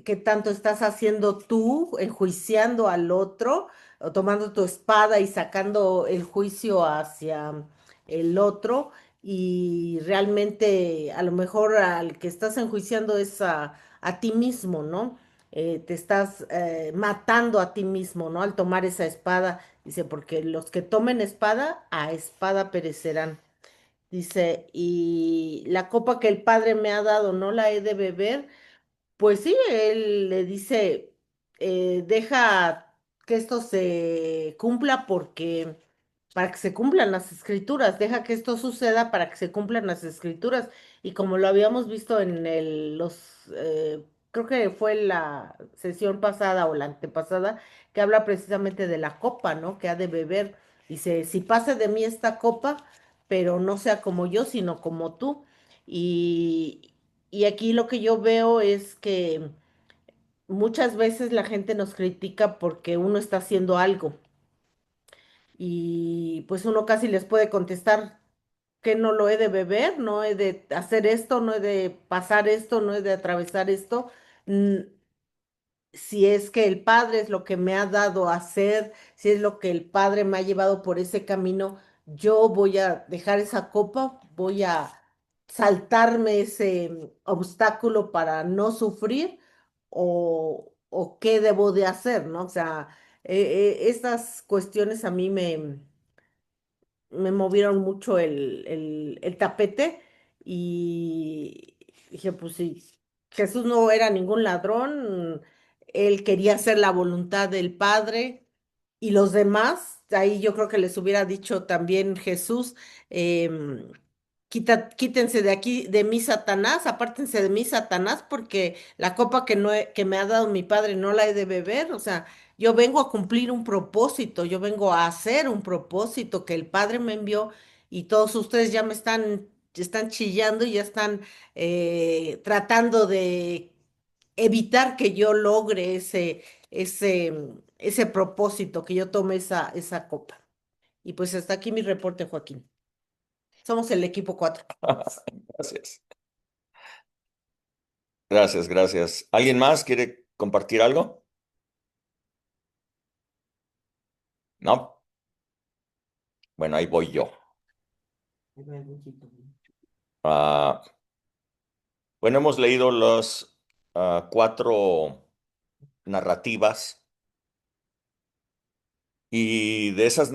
¿Qué tanto estás haciendo tú, enjuiciando al otro, o tomando tu espada y sacando el juicio hacia el otro? Y realmente a lo mejor al que estás enjuiciando es a ti mismo, ¿no? te estás matando a ti mismo, ¿no? Al tomar esa espada, dice, porque los que tomen espada, a espada perecerán. Dice, y la copa que el Padre me ha dado, ¿no la he de beber? Pues sí, él le dice, deja que esto se cumpla porque, para que se cumplan las escrituras, deja que esto suceda para que se cumplan las escrituras. Y como lo habíamos visto en creo que fue la sesión pasada o la antepasada, que habla precisamente de la copa, ¿no? Que ha de beber. Dice, si pase de mí esta copa, pero no sea como yo, sino como tú. Y, y aquí lo que yo veo es que muchas veces la gente nos critica porque uno está haciendo algo y pues uno casi les puede contestar que no lo he de beber, no he de hacer esto, no he de pasar esto, no he de atravesar esto. Mm, Si es que el Padre es lo que me ha dado a hacer, si es lo que el Padre me ha llevado por ese camino, yo voy a dejar esa copa, voy a saltarme ese obstáculo para no sufrir o qué debo de hacer, ¿no? O sea, estas cuestiones a mí me movieron mucho el tapete y dije, pues sí, Jesús no era ningún ladrón, él quería hacer la voluntad del Padre y los demás, ahí yo creo que les hubiera dicho también Jesús, em, quítense de aquí, de mí, Satanás, apártense de mí, Satanás, porque la copa que me ha dado mi Padre no la he de beber, o sea, yo vengo a cumplir un propósito, yo vengo a hacer un propósito que el Padre me envió y todos ustedes están chillando y ya están tratando de evitar que yo logre ese propósito, que yo tome esa copa. Y pues hasta aquí mi reporte, Joaquín. Somos el equipo 4. Gracias. Gracias, gracias. ¿Alguien más quiere compartir algo? ¿No? Bueno, ahí voy yo. Ah, bueno, hemos leído las cuatro narrativas y de esas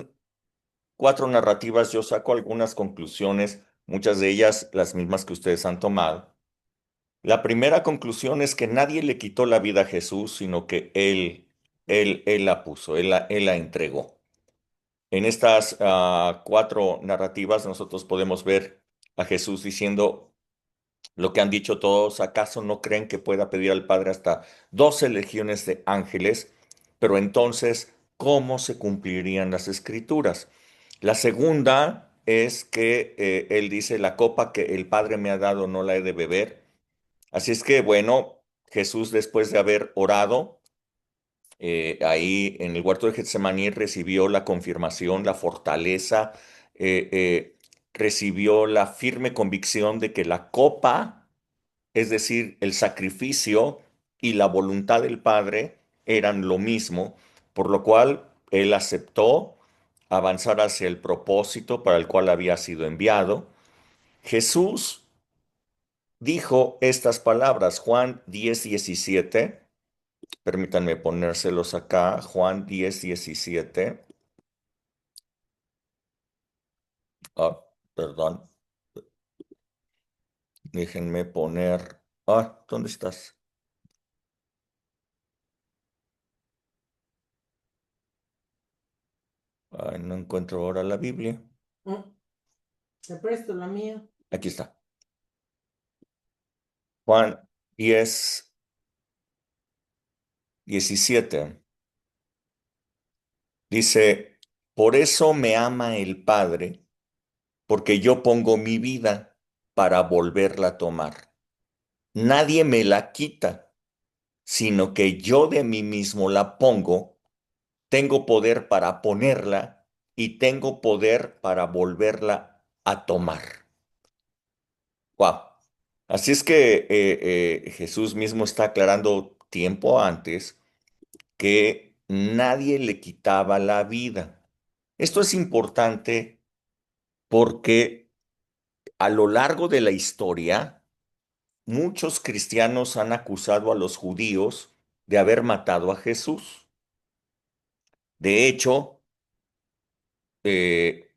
cuatro narrativas yo saco algunas conclusiones, muchas de ellas las mismas que ustedes han tomado. La primera conclusión es que nadie le quitó la vida a Jesús, sino que él la puso, él la entregó. En estas cuatro narrativas nosotros podemos ver a Jesús diciendo lo que han dicho todos: ¿acaso no creen que pueda pedir al Padre hasta 12 legiones de ángeles? Pero entonces, ¿cómo se cumplirían las escrituras? La segunda es que él dice, la copa que el Padre me ha dado no la he de beber. Así es que, bueno, Jesús, después de haber orado, ahí en el huerto de Getsemaní, recibió la confirmación, la fortaleza, recibió la firme convicción de que la copa, es decir, el sacrificio y la voluntad del Padre eran lo mismo, por lo cual él aceptó avanzar hacia el propósito para el cual había sido enviado. Jesús dijo estas palabras, Juan 10:17. Permítanme ponérselos acá, Juan 10:17. Ah, perdón, déjenme poner. Ah, ¿dónde estás? Ay, no encuentro ahora la Biblia. Te presto la mía. Aquí está. Juan 10:17. Dice, por eso me ama el Padre, porque yo pongo mi vida para volverla a tomar. Nadie me la quita, sino que yo de mí mismo la pongo. Tengo poder para ponerla y tengo poder para volverla a tomar. Wow. Así es que Jesús mismo está aclarando tiempo antes que nadie le quitaba la vida. Esto es importante porque a lo largo de la historia, muchos cristianos han acusado a los judíos de haber matado a Jesús. De hecho, eh,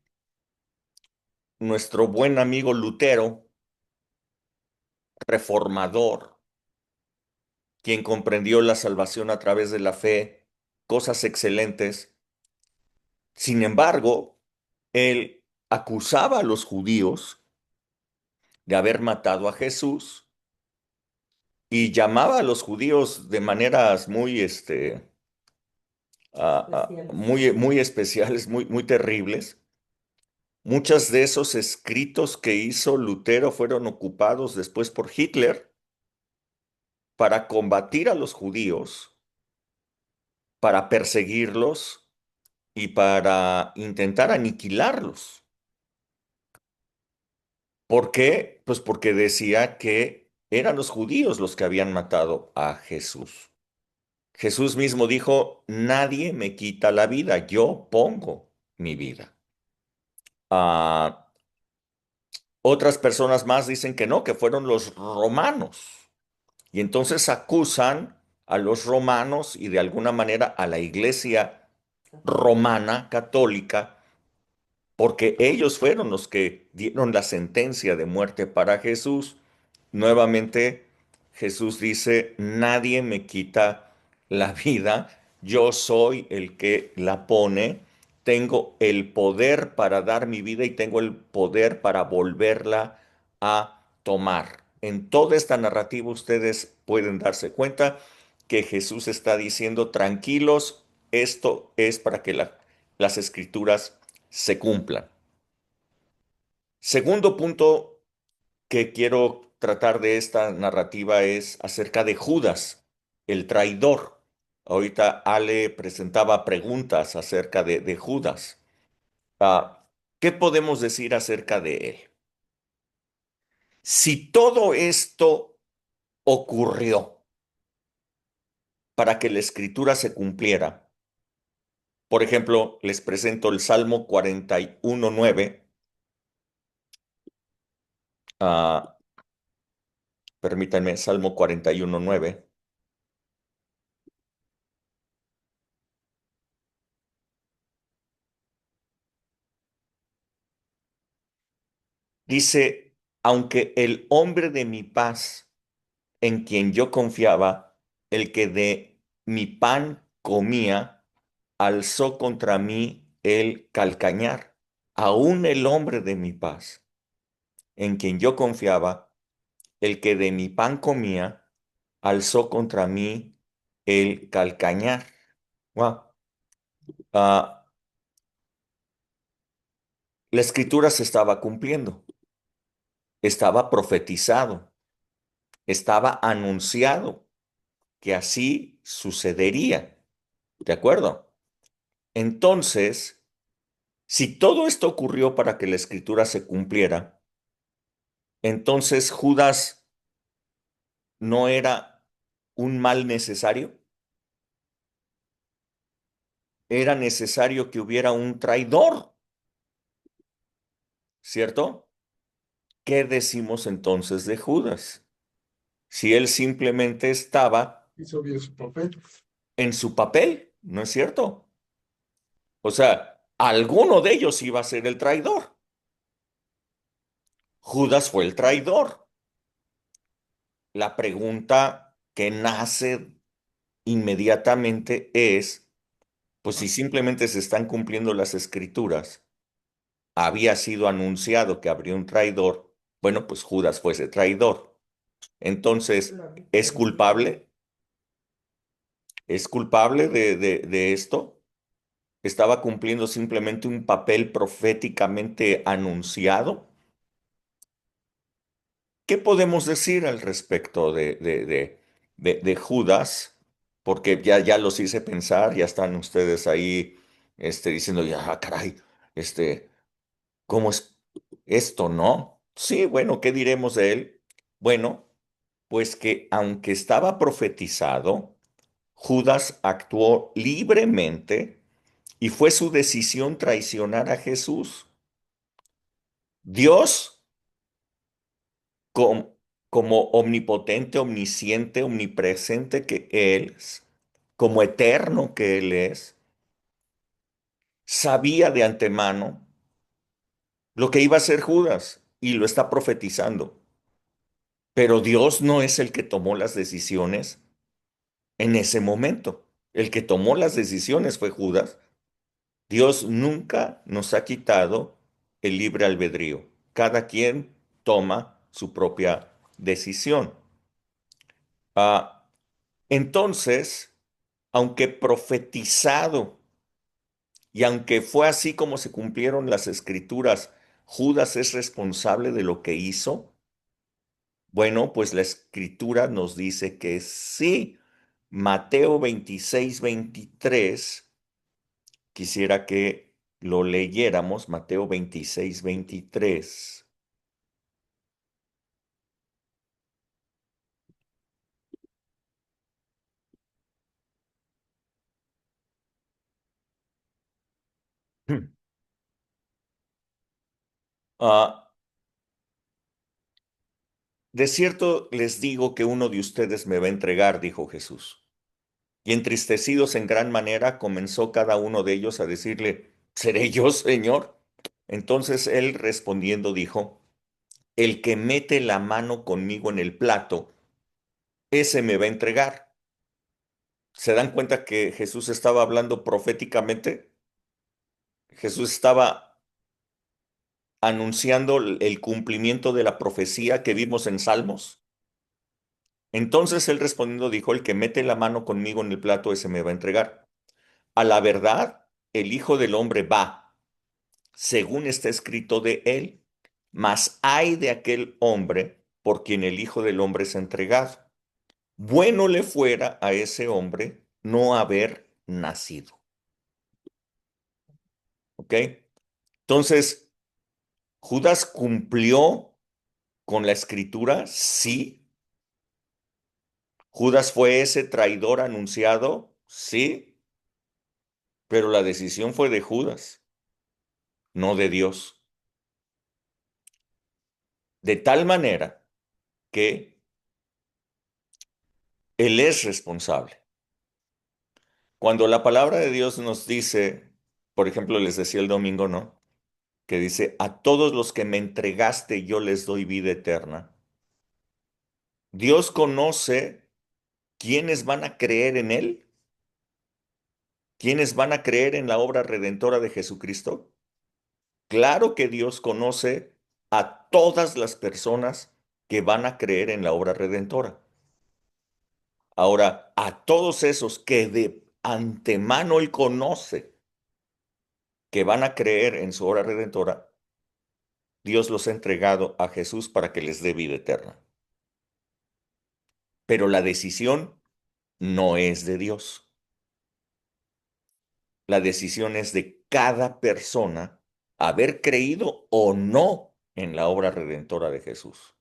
nuestro buen amigo Lutero, reformador, quien comprendió la salvación a través de la fe, cosas excelentes. Sin embargo, él acusaba a los judíos de haber matado a Jesús y llamaba a los judíos de maneras muy, muy especiales, muy terribles. Muchos de esos escritos que hizo Lutero fueron ocupados después por Hitler para combatir a los judíos, para perseguirlos y para intentar aniquilarlos. ¿Por qué? Pues porque decía que eran los judíos los que habían matado a Jesús. Jesús mismo dijo, nadie me quita la vida, yo pongo mi vida. Ah, otras personas más dicen que no, que fueron los romanos. Y entonces acusan a los romanos y de alguna manera a la iglesia romana católica, porque ellos fueron los que dieron la sentencia de muerte para Jesús. Nuevamente, Jesús dice, nadie me quita la vida, yo soy el que la pone, tengo el poder para dar mi vida y tengo el poder para volverla a tomar. En toda esta narrativa ustedes pueden darse cuenta que Jesús está diciendo, tranquilos, esto es para que las escrituras se cumplan. Segundo punto que quiero tratar de esta narrativa es acerca de Judas, el traidor. Ahorita Ale presentaba preguntas acerca de Judas. ¿Qué podemos decir acerca de él? Si todo esto ocurrió para que la escritura se cumpliera, por ejemplo, les presento el Salmo 41:9. Ah, permítanme, Salmo 41:9. Dice, aunque el hombre de mi paz, en quien yo confiaba, el que de mi pan comía, alzó contra mí el calcañar. Aún el hombre de mi paz, en quien yo confiaba, el que de mi pan comía, alzó contra mí el calcañar. Wow. Ah, la escritura se estaba cumpliendo, estaba profetizado, estaba anunciado que así sucedería. ¿De acuerdo? Entonces, si todo esto ocurrió para que la escritura se cumpliera, entonces Judas no era un mal necesario. Era necesario que hubiera un traidor, ¿cierto? ¿Qué decimos entonces de Judas? Si él simplemente estaba Hizo bien su papel. en su papel, ¿no es cierto? O sea, alguno de ellos iba a ser el traidor. Judas fue el traidor. La pregunta que nace inmediatamente es, pues si simplemente se están cumpliendo las escrituras, había sido anunciado que habría un traidor, bueno, pues Judas fue ese traidor. Entonces, ¿es culpable? ¿Es culpable de esto? ¿Estaba cumpliendo simplemente un papel proféticamente anunciado? ¿Qué podemos decir al respecto de Judas? Porque ya los hice pensar, ya están ustedes ahí diciendo, ya, caray, ¿cómo es esto, no? Sí, bueno, ¿qué diremos de él? Bueno, pues que aunque estaba profetizado, Judas actuó libremente y fue su decisión traicionar a Jesús. Dios, com- como omnipotente, omnisciente, omnipresente que Él como eterno que Él es, sabía de antemano lo que iba a hacer Judas y lo está profetizando. Pero Dios no es el que tomó las decisiones en ese momento. El que tomó las decisiones fue Judas. Dios nunca nos ha quitado el libre albedrío. Cada quien toma su propia decisión. Ah, entonces, aunque profetizado y aunque fue así como se cumplieron las escrituras, Judas es responsable de lo que hizo. Bueno, pues la escritura nos dice que sí. Mateo 26, 23. Quisiera que lo leyéramos, Mateo 26, 23. Ah, de cierto les digo que uno de ustedes me va a entregar, dijo Jesús. Y entristecidos en gran manera, comenzó cada uno de ellos a decirle, ¿seré yo, Señor? Entonces él respondiendo dijo, el que mete la mano conmigo en el plato, ese me va a entregar. ¿Se dan cuenta que Jesús estaba hablando proféticamente? Jesús estaba anunciando el cumplimiento de la profecía que vimos en Salmos. Entonces él respondiendo dijo, el que mete la mano conmigo en el plato, ese me va a entregar. A la verdad, el Hijo del Hombre va, según está escrito de él, mas ay de aquel hombre por quien el Hijo del Hombre es entregado. Bueno le fuera a ese hombre no haber nacido. ¿Ok? Entonces, ¿Judas cumplió con la escritura? Sí. ¿Judas fue ese traidor anunciado? Sí. Pero la decisión fue de Judas, no de Dios. De tal manera que Él es responsable. Cuando la palabra de Dios nos dice, por ejemplo, les decía el domingo, ¿no? Que dice, a todos los que me entregaste yo les doy vida eterna. Dios conoce quiénes van a creer en Él, quiénes van a creer en la obra redentora de Jesucristo. Claro que Dios conoce a todas las personas que van a creer en la obra redentora. Ahora, a todos esos que de antemano Él conoce que van a creer en su obra redentora, Dios los ha entregado a Jesús para que les dé vida eterna. Pero la decisión no es de Dios. La decisión es de cada persona haber creído o no en la obra redentora de Jesús.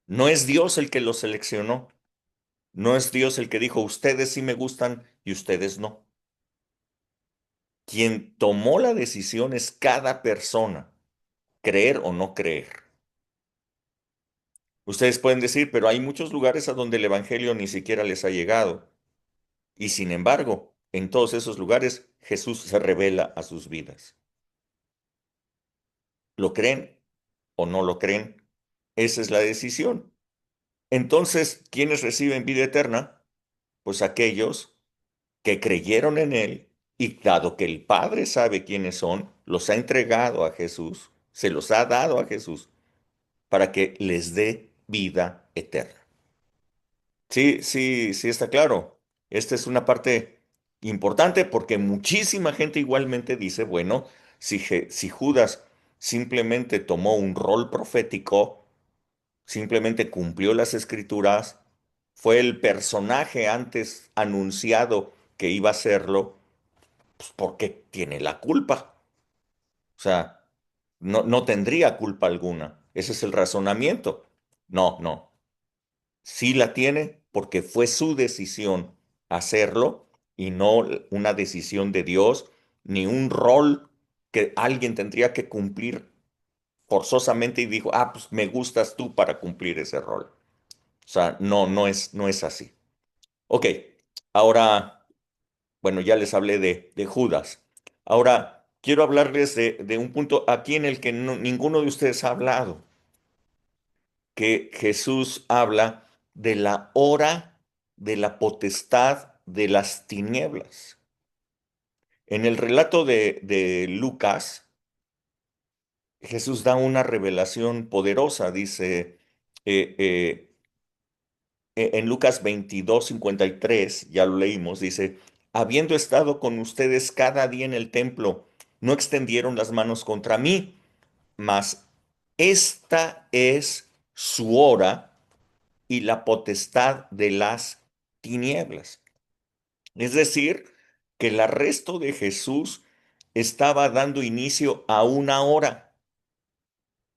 No es Dios el que los seleccionó. No es Dios el que dijo, ustedes sí me gustan y ustedes no. Quien tomó la decisión es cada persona, creer o no creer. Ustedes pueden decir, pero hay muchos lugares a donde el Evangelio ni siquiera les ha llegado. Y sin embargo, en todos esos lugares Jesús se revela a sus vidas. ¿Lo creen o no lo creen? Esa es la decisión. Entonces, ¿quiénes reciben vida eterna? Pues aquellos que creyeron en Él y dado que el Padre sabe quiénes son, los ha entregado a Jesús, se los ha dado a Jesús para que les dé vida eterna. Sí, sí, sí está claro. Esta es una parte importante porque muchísima gente igualmente dice, bueno, si Judas simplemente tomó un rol profético, simplemente cumplió las escrituras, fue el personaje antes anunciado que iba a serlo, pues ¿por qué tiene la culpa? O sea, no tendría culpa alguna. Ese es el razonamiento. No, no. Sí la tiene porque fue su decisión hacerlo y no una decisión de Dios, ni un rol que alguien tendría que cumplir forzosamente y dijo, ah, pues me gustas tú para cumplir ese rol. O sea, no es así. Ok, ahora, bueno, ya les hablé de Judas. Ahora, quiero hablarles de un punto aquí en el que ninguno de ustedes ha hablado, que Jesús habla de la hora de la potestad de las tinieblas. En el relato de Lucas, Jesús da una revelación poderosa, dice en Lucas 22:53, ya lo leímos, dice, habiendo estado con ustedes cada día en el templo, no extendieron las manos contra mí, mas esta es su hora y la potestad de las tinieblas. Es decir, que el arresto de Jesús estaba dando inicio a una hora,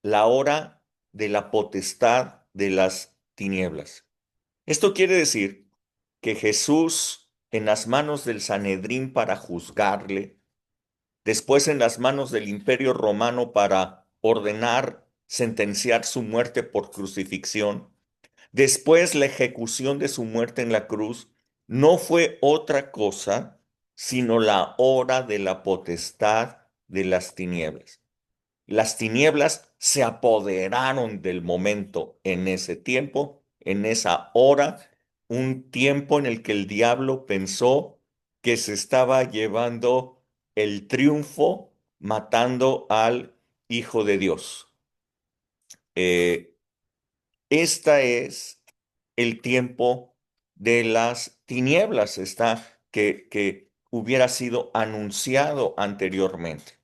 la hora de la potestad de las tinieblas. Esto quiere decir que Jesús en las manos del Sanedrín para juzgarle, después en las manos del Imperio Romano para ordenar, sentenciar su muerte por crucifixión, después la ejecución de su muerte en la cruz, no fue otra cosa sino la hora de la potestad de las tinieblas. Las tinieblas se apoderaron del momento en ese tiempo, en esa hora, un tiempo en el que el diablo pensó que se estaba llevando el triunfo matando al Hijo de Dios. Eh, esta es el tiempo de las tinieblas, está que hubiera sido anunciado anteriormente.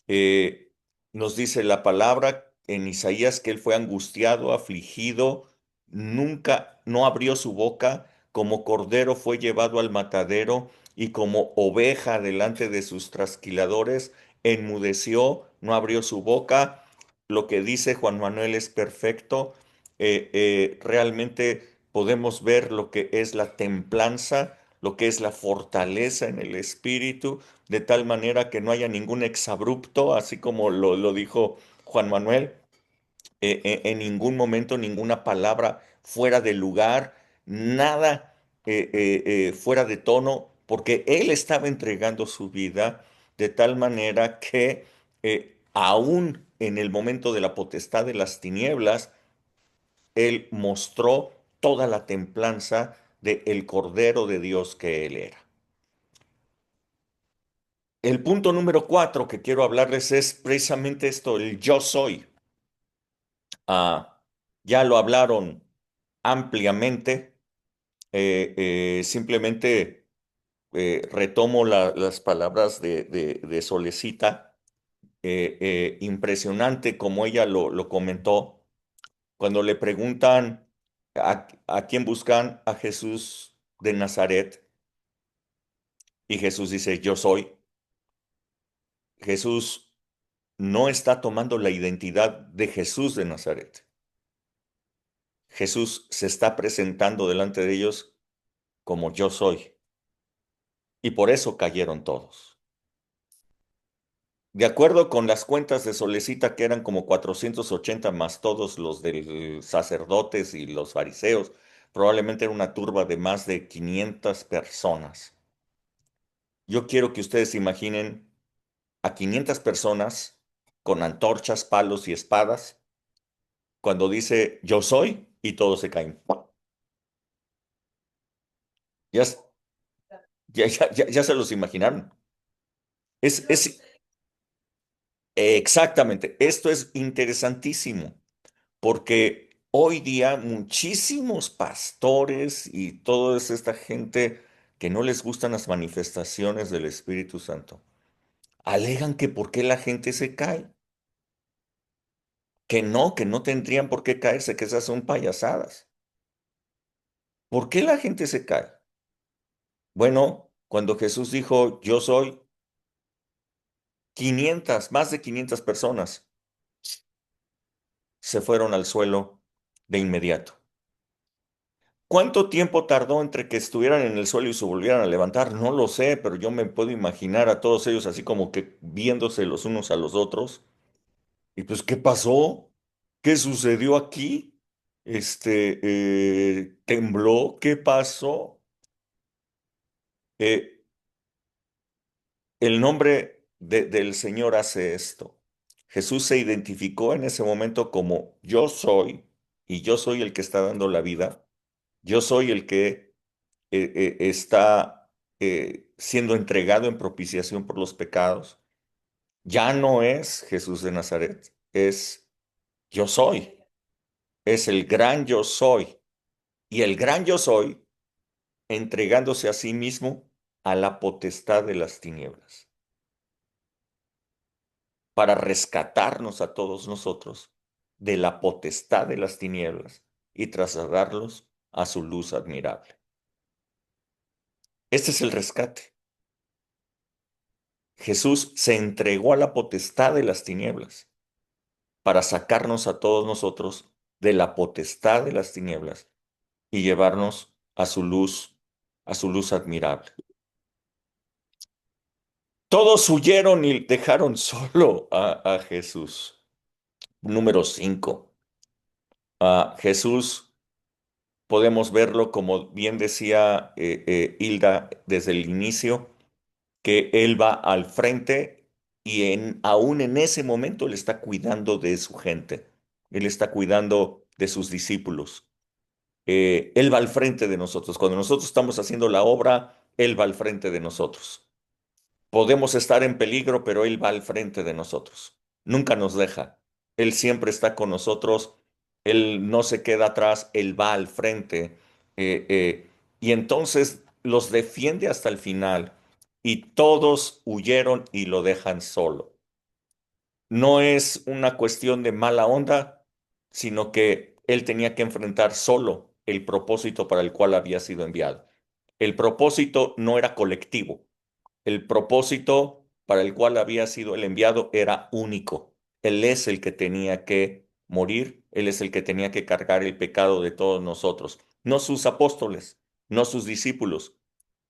Eh, Nos dice la palabra en Isaías que él fue angustiado, afligido, nunca, no abrió su boca, como cordero fue llevado al matadero y como oveja delante de sus trasquiladores, enmudeció, no abrió su boca. Lo que dice Juan Manuel es perfecto. Realmente podemos ver lo que es la templanza, lo que es la fortaleza en el espíritu, de tal manera que no haya ningún exabrupto, así como lo dijo Juan Manuel, en ningún momento ninguna palabra fuera de lugar, nada fuera de tono, porque él estaba entregando su vida de tal manera que aún en el momento de la potestad de las tinieblas, él mostró toda la templanza del Cordero de Dios que él era. El punto número 4 que quiero hablarles es precisamente esto, el yo soy. Ya lo hablaron ampliamente. Simplemente retomo las palabras de Solecita. Impresionante como ella lo comentó. Cuando le preguntan a quién buscan, a Jesús de Nazaret, y Jesús dice, yo soy. Jesús no está tomando la identidad de Jesús de Nazaret. Jesús se está presentando delante de ellos como yo soy. Y por eso cayeron todos. De acuerdo con las cuentas de Solecita, que eran como 480 más todos los de sacerdotes y los fariseos, probablemente era una turba de más de 500 personas. Yo quiero que ustedes imaginen a 500 personas con antorchas, palos y espadas, cuando dice yo soy y todos se caen. Ya, ya se los imaginaron. Es exactamente, esto es interesantísimo, porque hoy día muchísimos pastores y toda esta gente que no les gustan las manifestaciones del Espíritu Santo, alegan que por qué la gente se cae, que no tendrían por qué caerse, que esas son payasadas. ¿Por qué la gente se cae? Bueno, cuando Jesús dijo, yo soy, 500, más de 500 personas se fueron al suelo de inmediato. ¿Cuánto tiempo tardó entre que estuvieran en el suelo y se volvieran a levantar? No lo sé, pero yo me puedo imaginar a todos ellos así como que viéndose los unos a los otros. Y pues, ¿qué pasó? ¿Qué sucedió aquí? ¿Tembló? ¿Qué pasó? Eh, el nombre del Señor hace esto. Jesús se identificó en ese momento como yo soy, y yo soy el que está dando la vida. Yo soy el que está siendo entregado en propiciación por los pecados. Ya no es Jesús de Nazaret, es yo soy, es el gran yo soy. Y el gran yo soy entregándose a sí mismo a la potestad de las tinieblas, para rescatarnos a todos nosotros de la potestad de las tinieblas y trasladarlos a su luz admirable. Este es el rescate. Jesús se entregó a la potestad de las tinieblas para sacarnos a todos nosotros de la potestad de las tinieblas y llevarnos a su luz admirable. Todos huyeron y dejaron solo a Jesús. Número 5. Jesús, podemos verlo como bien decía Hilda desde el inicio, que Él va al frente y aún en ese momento Él está cuidando de su gente. Él está cuidando de sus discípulos. Él va al frente de nosotros. Cuando nosotros estamos haciendo la obra, Él va al frente de nosotros. Podemos estar en peligro, pero Él va al frente de nosotros. Nunca nos deja. Él siempre está con nosotros. Él no se queda atrás, Él va al frente. Y entonces los defiende hasta el final. Y todos huyeron y lo dejan solo. No es una cuestión de mala onda, sino que Él tenía que enfrentar solo el propósito para el cual había sido enviado. El propósito no era colectivo. El propósito para el cual había sido el enviado era único. Él es el que tenía que morir, Él es el que tenía que cargar el pecado de todos nosotros, no sus apóstoles, no sus discípulos.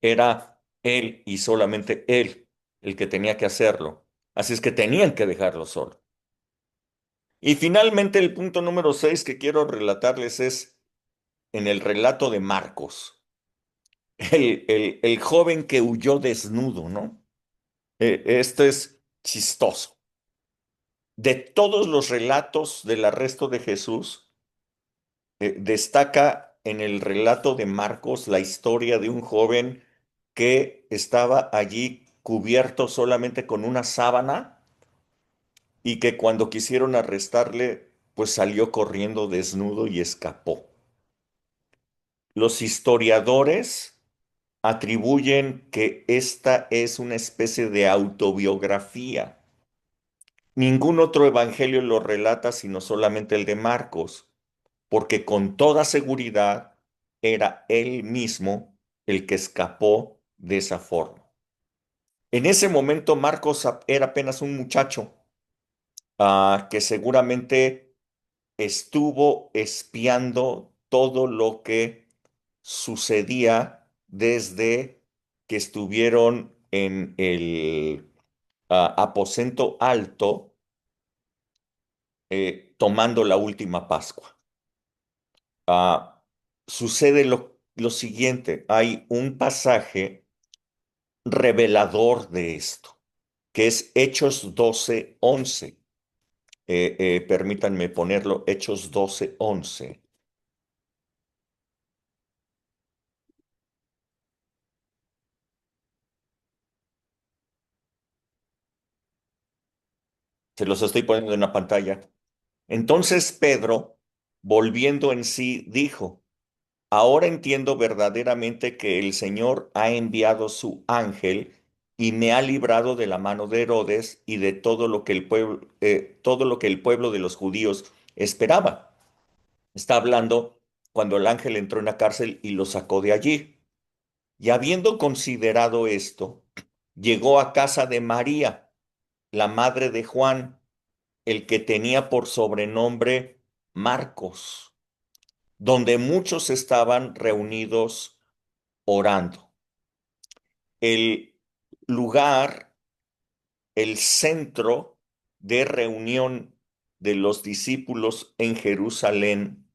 Era Él y solamente Él el que tenía que hacerlo. Así es que tenían que dejarlo solo. Y finalmente el punto número 6 que quiero relatarles es en el relato de Marcos, el joven que huyó desnudo, ¿no? Esto es chistoso. De todos los relatos del arresto de Jesús, destaca en el relato de Marcos la historia de un joven que estaba allí cubierto solamente con una sábana y que cuando quisieron arrestarle, pues salió corriendo desnudo y escapó. Los historiadores atribuyen que esta es una especie de autobiografía. Ningún otro evangelio lo relata sino solamente el de Marcos, porque con toda seguridad era él mismo el que escapó de esa forma. En ese momento Marcos era apenas un muchacho que seguramente estuvo espiando todo lo que sucedía desde que estuvieron en el aposento alto tomando la última Pascua. Ah, sucede lo siguiente, hay un pasaje revelador de esto, que es Hechos 12:11. Permítanme ponerlo, Hechos 12:11. Se los estoy poniendo en la pantalla. Entonces Pedro, volviendo en sí, dijo: Ahora entiendo verdaderamente que el Señor ha enviado su ángel y me ha librado de la mano de Herodes y de todo lo que el pueblo de los judíos esperaba. Está hablando cuando el ángel entró en la cárcel y lo sacó de allí. Y habiendo considerado esto, llegó a casa de María, la madre de Juan, el que tenía por sobrenombre Marcos, donde muchos estaban reunidos orando. El lugar, el centro de reunión de los discípulos en Jerusalén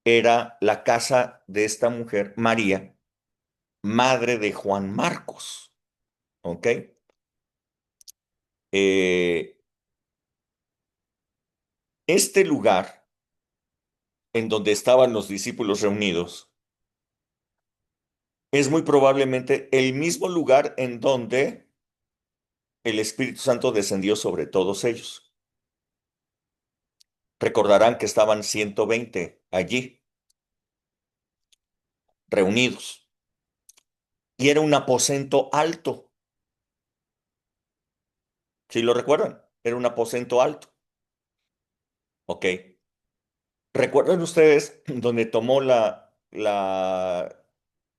era la casa de esta mujer, María, madre de Juan Marcos. ¿Ok? Eh, este lugar en donde estaban los discípulos reunidos es muy probablemente el mismo lugar en donde el Espíritu Santo descendió sobre todos ellos. Recordarán que estaban 120 allí, reunidos, y era un aposento alto. ¿Sí lo recuerdan? Era un aposento alto. ¿Ok? ¿Recuerdan ustedes donde tomó la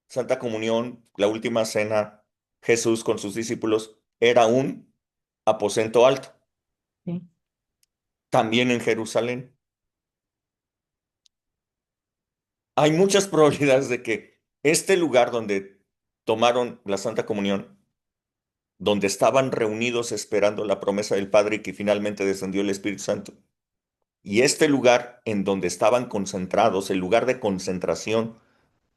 Santa Comunión, la última cena, Jesús con sus discípulos? Era un aposento alto, Sí. también en Jerusalén. Hay muchas probabilidades de que este lugar donde tomaron la Santa Comunión, donde estaban reunidos esperando la promesa del Padre y que finalmente descendió el Espíritu Santo, y este lugar en donde estaban concentrados, el lugar de concentración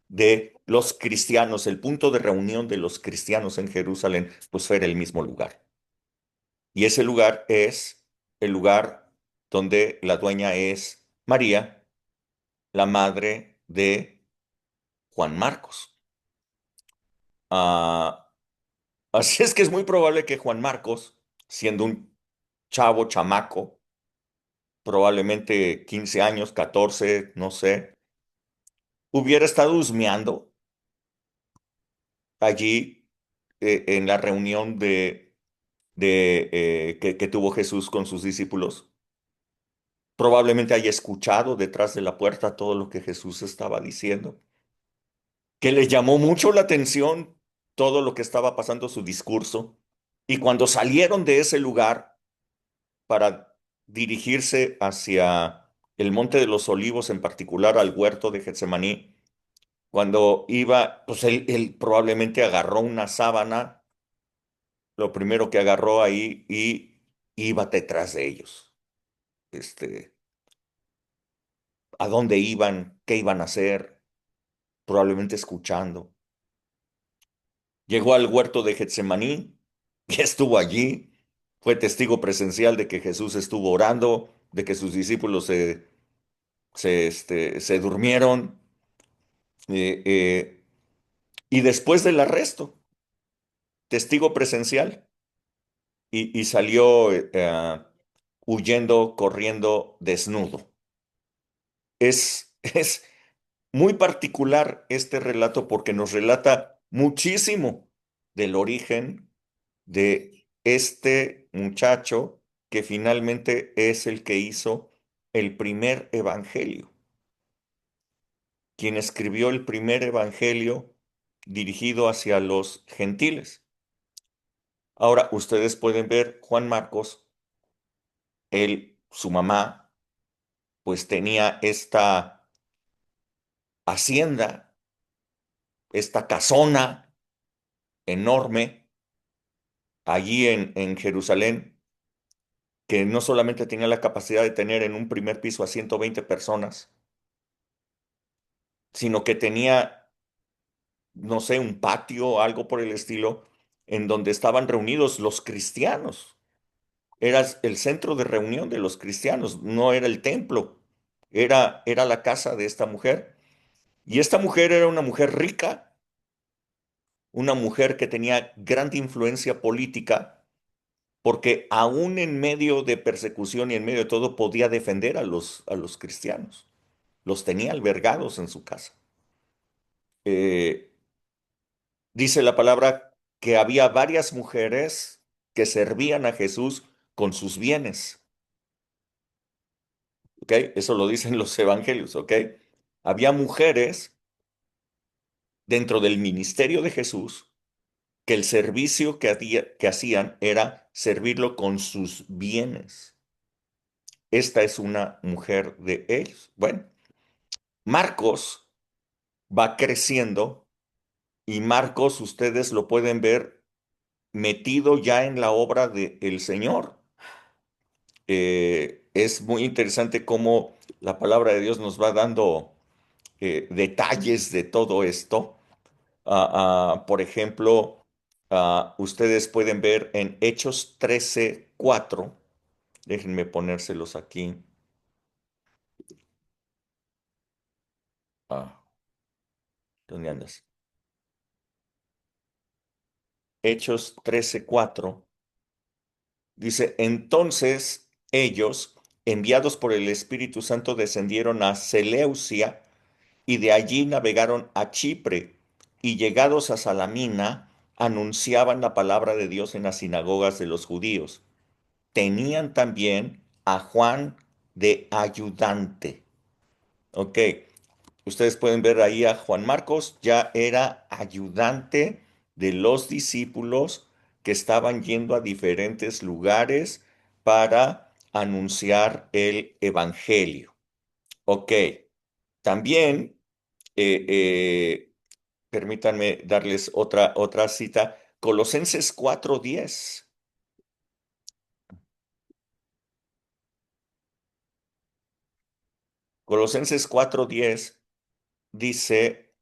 de los cristianos, el punto de reunión de los cristianos en Jerusalén, pues era el mismo lugar. Y ese lugar es el lugar donde la dueña es María, la madre de Juan Marcos. Ah, así es que es muy probable que Juan Marcos, siendo un chavo, chamaco, probablemente 15 años, 14, no sé, hubiera estado husmeando allí en la reunión que tuvo Jesús con sus discípulos. Probablemente haya escuchado detrás de la puerta todo lo que Jesús estaba diciendo, que le llamó mucho la atención todo lo que estaba pasando, su discurso. Y cuando salieron de ese lugar para dirigirse hacia el Monte de los Olivos, en particular al huerto de Getsemaní, cuando iba, pues él probablemente agarró una sábana, lo primero que agarró ahí y iba detrás de ellos. Este, ¿A dónde iban? ¿Qué iban a hacer? Probablemente escuchando. Llegó al huerto de Getsemaní y estuvo allí. Fue testigo presencial de que Jesús estuvo orando, de que sus discípulos se durmieron. eh, eh, y después del arresto, testigo presencial. Y salió huyendo, corriendo, desnudo. Es muy particular este relato porque nos relata muchísimo del origen de este muchacho que finalmente es el que hizo el primer evangelio, quien escribió el primer evangelio dirigido hacia los gentiles. Ahora, ustedes pueden ver Juan Marcos, su mamá, pues tenía esta hacienda, esta casona enorme allí en Jerusalén, que no solamente tenía la capacidad de tener en un primer piso a 120 personas, sino que tenía, no sé, un patio, algo por el estilo, en donde estaban reunidos los cristianos. Era el centro de reunión de los cristianos, no era el templo, era la casa de esta mujer. Y esta mujer era una mujer rica, una mujer que tenía gran influencia política, porque aún en medio de persecución y en medio de todo podía defender a los cristianos. Los tenía albergados en su casa. Eh, Dice la palabra que había varias mujeres que servían a Jesús con sus bienes. ¿Ok? Eso lo dicen los evangelios, ¿ok? Había mujeres dentro del ministerio de Jesús que el servicio que hacían era servirlo con sus bienes. Esta es una mujer de ellos. Bueno, Marcos va creciendo y Marcos, ustedes lo pueden ver metido ya en la obra del Señor. Es muy interesante cómo la palabra de Dios nos va dando detalles de todo esto. Por ejemplo, ustedes pueden ver en Hechos 13:4. Déjenme ponérselos aquí. Ah, ¿Dónde andas? Hechos 13:4. Dice, entonces ellos, enviados por el Espíritu Santo, descendieron a Seleucia y de allí navegaron a Chipre y llegados a Salamina, anunciaban la palabra de Dios en las sinagogas de los judíos. Tenían también a Juan de ayudante. Ok, ustedes pueden ver ahí a Juan Marcos, ya era ayudante de los discípulos que estaban yendo a diferentes lugares para anunciar el evangelio. Ok, también, eh, eh, permítanme darles otra cita, Colosenses 4:10. Colosenses 4:10 dice,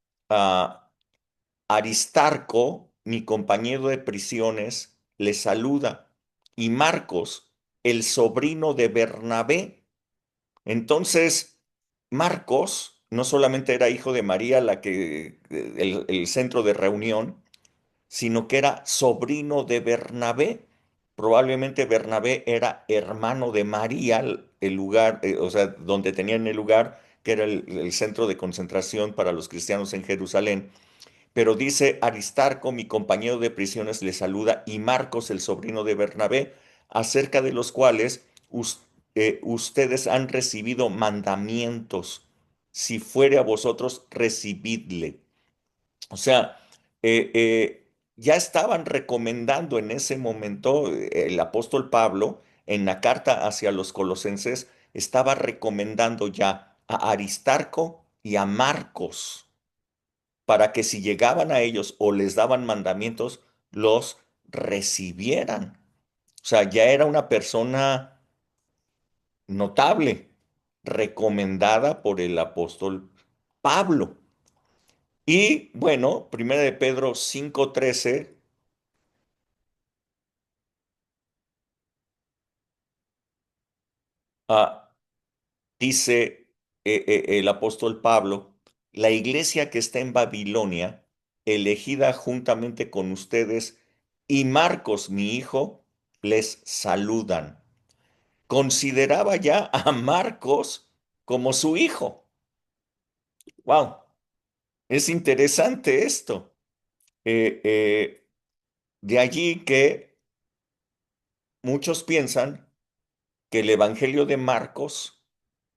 Aristarco, mi compañero de prisiones, le saluda, y Marcos, el sobrino de Bernabé. Entonces, Marcos no solamente era hijo de María, el centro de reunión, sino que era sobrino de Bernabé. Probablemente Bernabé era hermano de María, el lugar, o sea, donde tenían el lugar, que era el centro de concentración para los cristianos en Jerusalén. Pero dice Aristarco, mi compañero de prisiones, le saluda, y Marcos, el sobrino de Bernabé, acerca de los cuales ustedes han recibido mandamientos. Si fuere a vosotros, recibidle. O sea, ya estaban recomendando en ese momento, el apóstol Pablo, en la carta hacia los colosenses, estaba recomendando ya a Aristarco y a Marcos para que si llegaban a ellos o les daban mandamientos, los recibieran. O sea, ya era una persona notable, recomendada por el apóstol Pablo. Y bueno, 1 de Pedro 5:13, ah, dice el apóstol Pablo, la iglesia que está en Babilonia, elegida juntamente con ustedes, y Marcos, mi hijo, les saludan. Consideraba ya a Marcos como su hijo. Wow, es interesante esto. Eh, eh, de allí que muchos piensan que el Evangelio de Marcos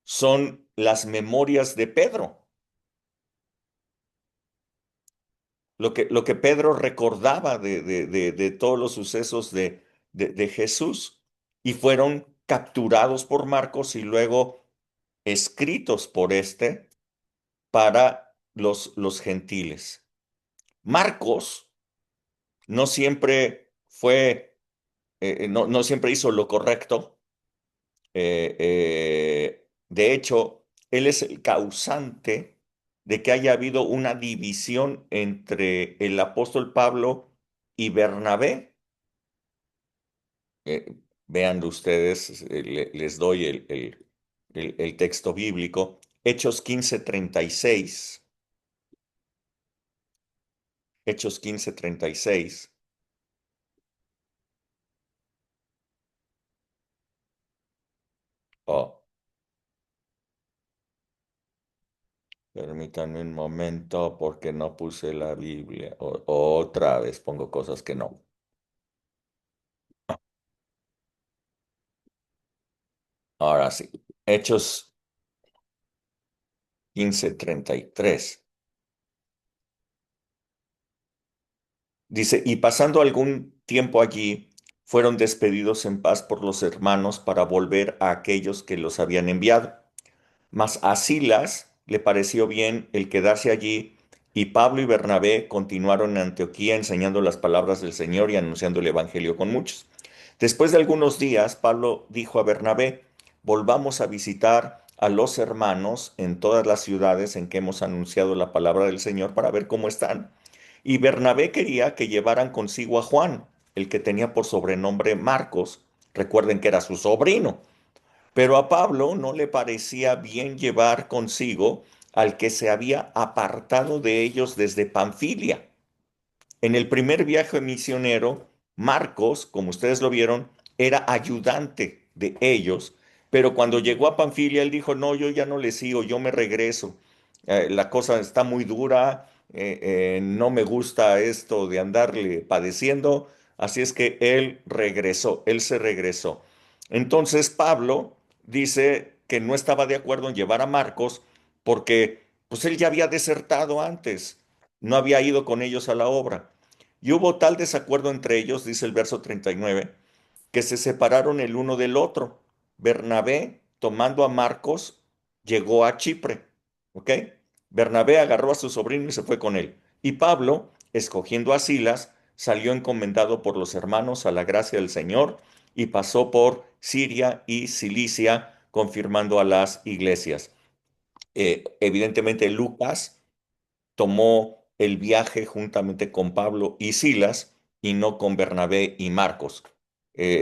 son las memorias de Pedro, lo que Pedro recordaba de todos los sucesos de Jesús, y fueron capturados por Marcos y luego escritos por este para los gentiles. Marcos no siempre no siempre hizo lo correcto. De hecho, él es el causante de que haya habido una división entre el apóstol Pablo y Bernabé. Veanlo ustedes, les doy el texto bíblico. Hechos 15:36. Hechos 15:36. Oh, permítanme un momento porque no puse la Biblia. Otra vez pongo cosas que no. Ahora sí. Hechos 15:33. Dice, y pasando algún tiempo allí, fueron despedidos en paz por los hermanos para volver a aquellos que los habían enviado. Mas a Silas le pareció bien el quedarse allí, y Pablo y Bernabé continuaron en Antioquía enseñando las palabras del Señor y anunciando el Evangelio con muchos. Después de algunos días, Pablo dijo a Bernabé, volvamos a visitar a los hermanos en todas las ciudades en que hemos anunciado la palabra del Señor para ver cómo están Y Bernabé quería que llevaran consigo a Juan, el que tenía por sobrenombre Marcos. Recuerden que era su sobrino. Pero a Pablo no le parecía bien llevar consigo al que se había apartado de ellos desde Panfilia. En el primer viaje misionero, Marcos, como ustedes lo vieron, era ayudante de ellos, pero cuando llegó a Panfilia, él dijo, no, yo ya no le sigo, yo me regreso. La cosa está muy dura, no me gusta esto de andarle padeciendo, así es que él regresó, él se regresó. Entonces Pablo dice que no estaba de acuerdo en llevar a Marcos porque pues él ya había desertado antes, no había ido con ellos a la obra. Y hubo tal desacuerdo entre ellos, dice el verso 39, que se separaron el uno del otro. Bernabé, tomando a Marcos, llegó a Chipre. ¿Ok? Bernabé agarró a su sobrino y se fue con él. Y Pablo, escogiendo a Silas, salió encomendado por los hermanos a la gracia del Señor y pasó por Siria y Cilicia, confirmando a las iglesias. Evidentemente, Lucas tomó el viaje juntamente con Pablo y Silas y no con Bernabé y Marcos.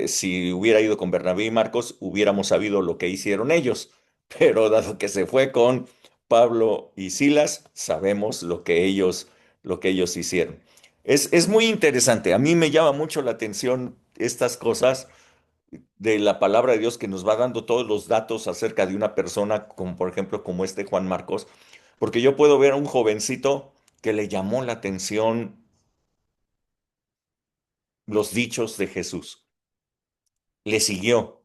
Si hubiera ido con Bernabé y Marcos, hubiéramos sabido lo que hicieron ellos, pero dado que se fue con Pablo y Silas, sabemos lo que ellos hicieron. Es muy interesante, a mí me llama mucho la atención estas cosas de la palabra de Dios que nos va dando todos los datos acerca de una persona, como por ejemplo como este Juan Marcos, porque yo puedo ver a un jovencito que le llamó la atención los dichos de Jesús, le siguió,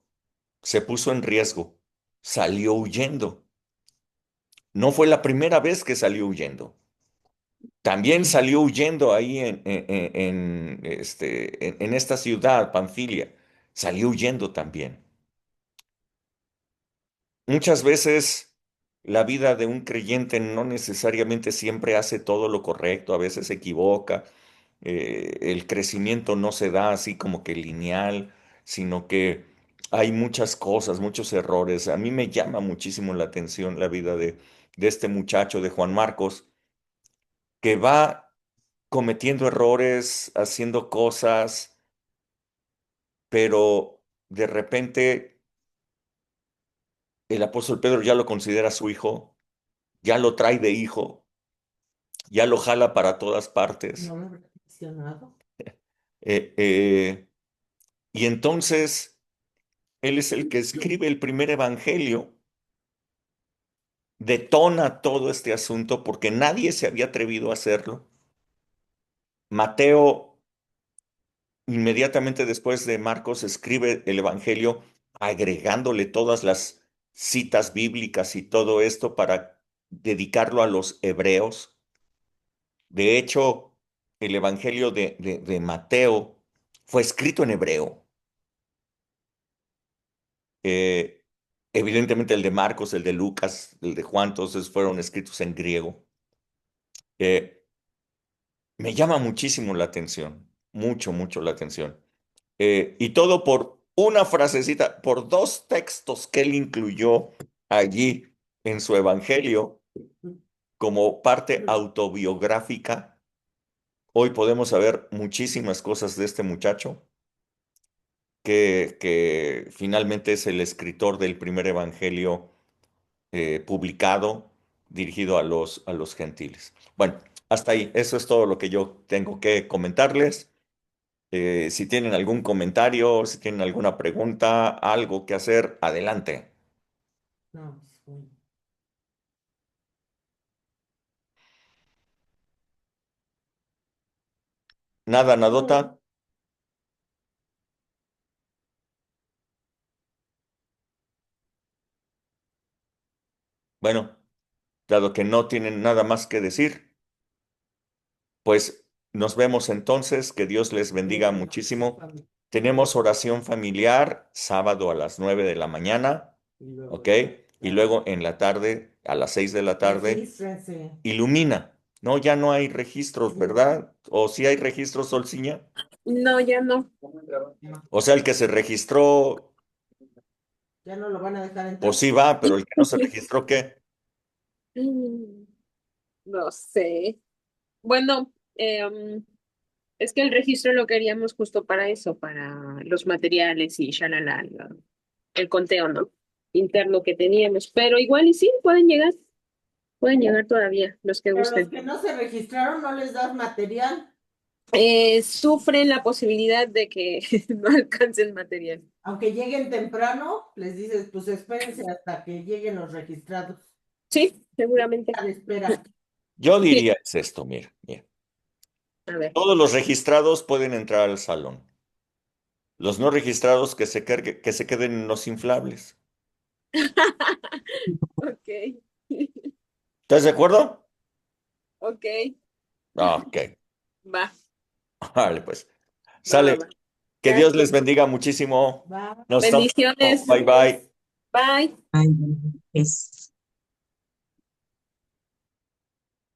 se puso en riesgo, salió huyendo. No fue la primera vez que salió huyendo. También salió huyendo ahí en esta ciudad, Panfilia. Salió huyendo también. Muchas veces la vida de un creyente no necesariamente siempre hace todo lo correcto, a veces se equivoca, el crecimiento no se da así como que lineal, sino que hay muchas cosas, muchos errores. A mí me llama muchísimo la atención la vida de este muchacho, de Juan Marcos, que va cometiendo errores, haciendo cosas, pero de repente el apóstol Pedro ya lo considera su hijo, ya lo trae de hijo, ya lo jala para todas partes. No me habrá mencionado. Eh, eh, y entonces él es el que escribe el primer evangelio, detona todo este asunto porque nadie se había atrevido a hacerlo. Mateo, inmediatamente después de Marcos, escribe el evangelio agregándole todas las citas bíblicas y todo esto para dedicarlo a los hebreos. De hecho, el evangelio de Mateo fue escrito en hebreo. Eh, Evidentemente el de Marcos, el de Lucas, el de Juan, todos fueron escritos en griego. Eh, Me llama muchísimo la atención, mucho, mucho la atención. Y todo por una frasecita, por dos textos que él incluyó allí en su evangelio como parte autobiográfica. Hoy podemos saber muchísimas cosas de este muchacho, que finalmente es el escritor del primer evangelio publicado, dirigido a los gentiles. Bueno, hasta ahí. Eso es todo lo que yo tengo que comentarles. Si tienen algún comentario, si tienen alguna pregunta, algo que hacer, adelante. No, pues, bueno. Nada, nadota. Bueno, dado que no tienen nada más que decir, pues nos vemos entonces. Que Dios les bendiga Tenemos muchísimo. oración Tenemos oración familiar sábado a las 9 de la mañana, y luego ¿ok? en la Y tarde. luego en la tarde, a las 6 de la tarde, Regístrense. ilumina. No, ya no hay registros, ¿verdad? ¿O sí hay registros, Solciña? No, ya no. No, O sea, el que se registró, ya no lo van a dejar pues entrar. sí va, pero el que no se registró, ¿qué? Mm, No sé. Bueno, Es que el registro lo queríamos justo para eso, para los materiales y shalala, el conteo, ¿no? Interno que teníamos. Pero igual y sí, pueden llegar todavía, los que Pero los gusten. que no se registraron no les das material, Sufren la posibilidad de que no alcancen material. aunque lleguen temprano, les dices, pues espérense hasta que lleguen los registrados. Sí, seguramente. De espera. Yo diría es esto, mira, mira. A ver. Todos los registrados pueden entrar al salón. Los no registrados que se queden en los inflables. Ok, ¿Estás de acuerdo? ok, Ok, va, vale, pues. va, va, Sale. va. Que Ya. Dios les bendiga muchísimo. Va. Nos estamos viendo. Bendiciones. Bye bye. Bye. Ay, es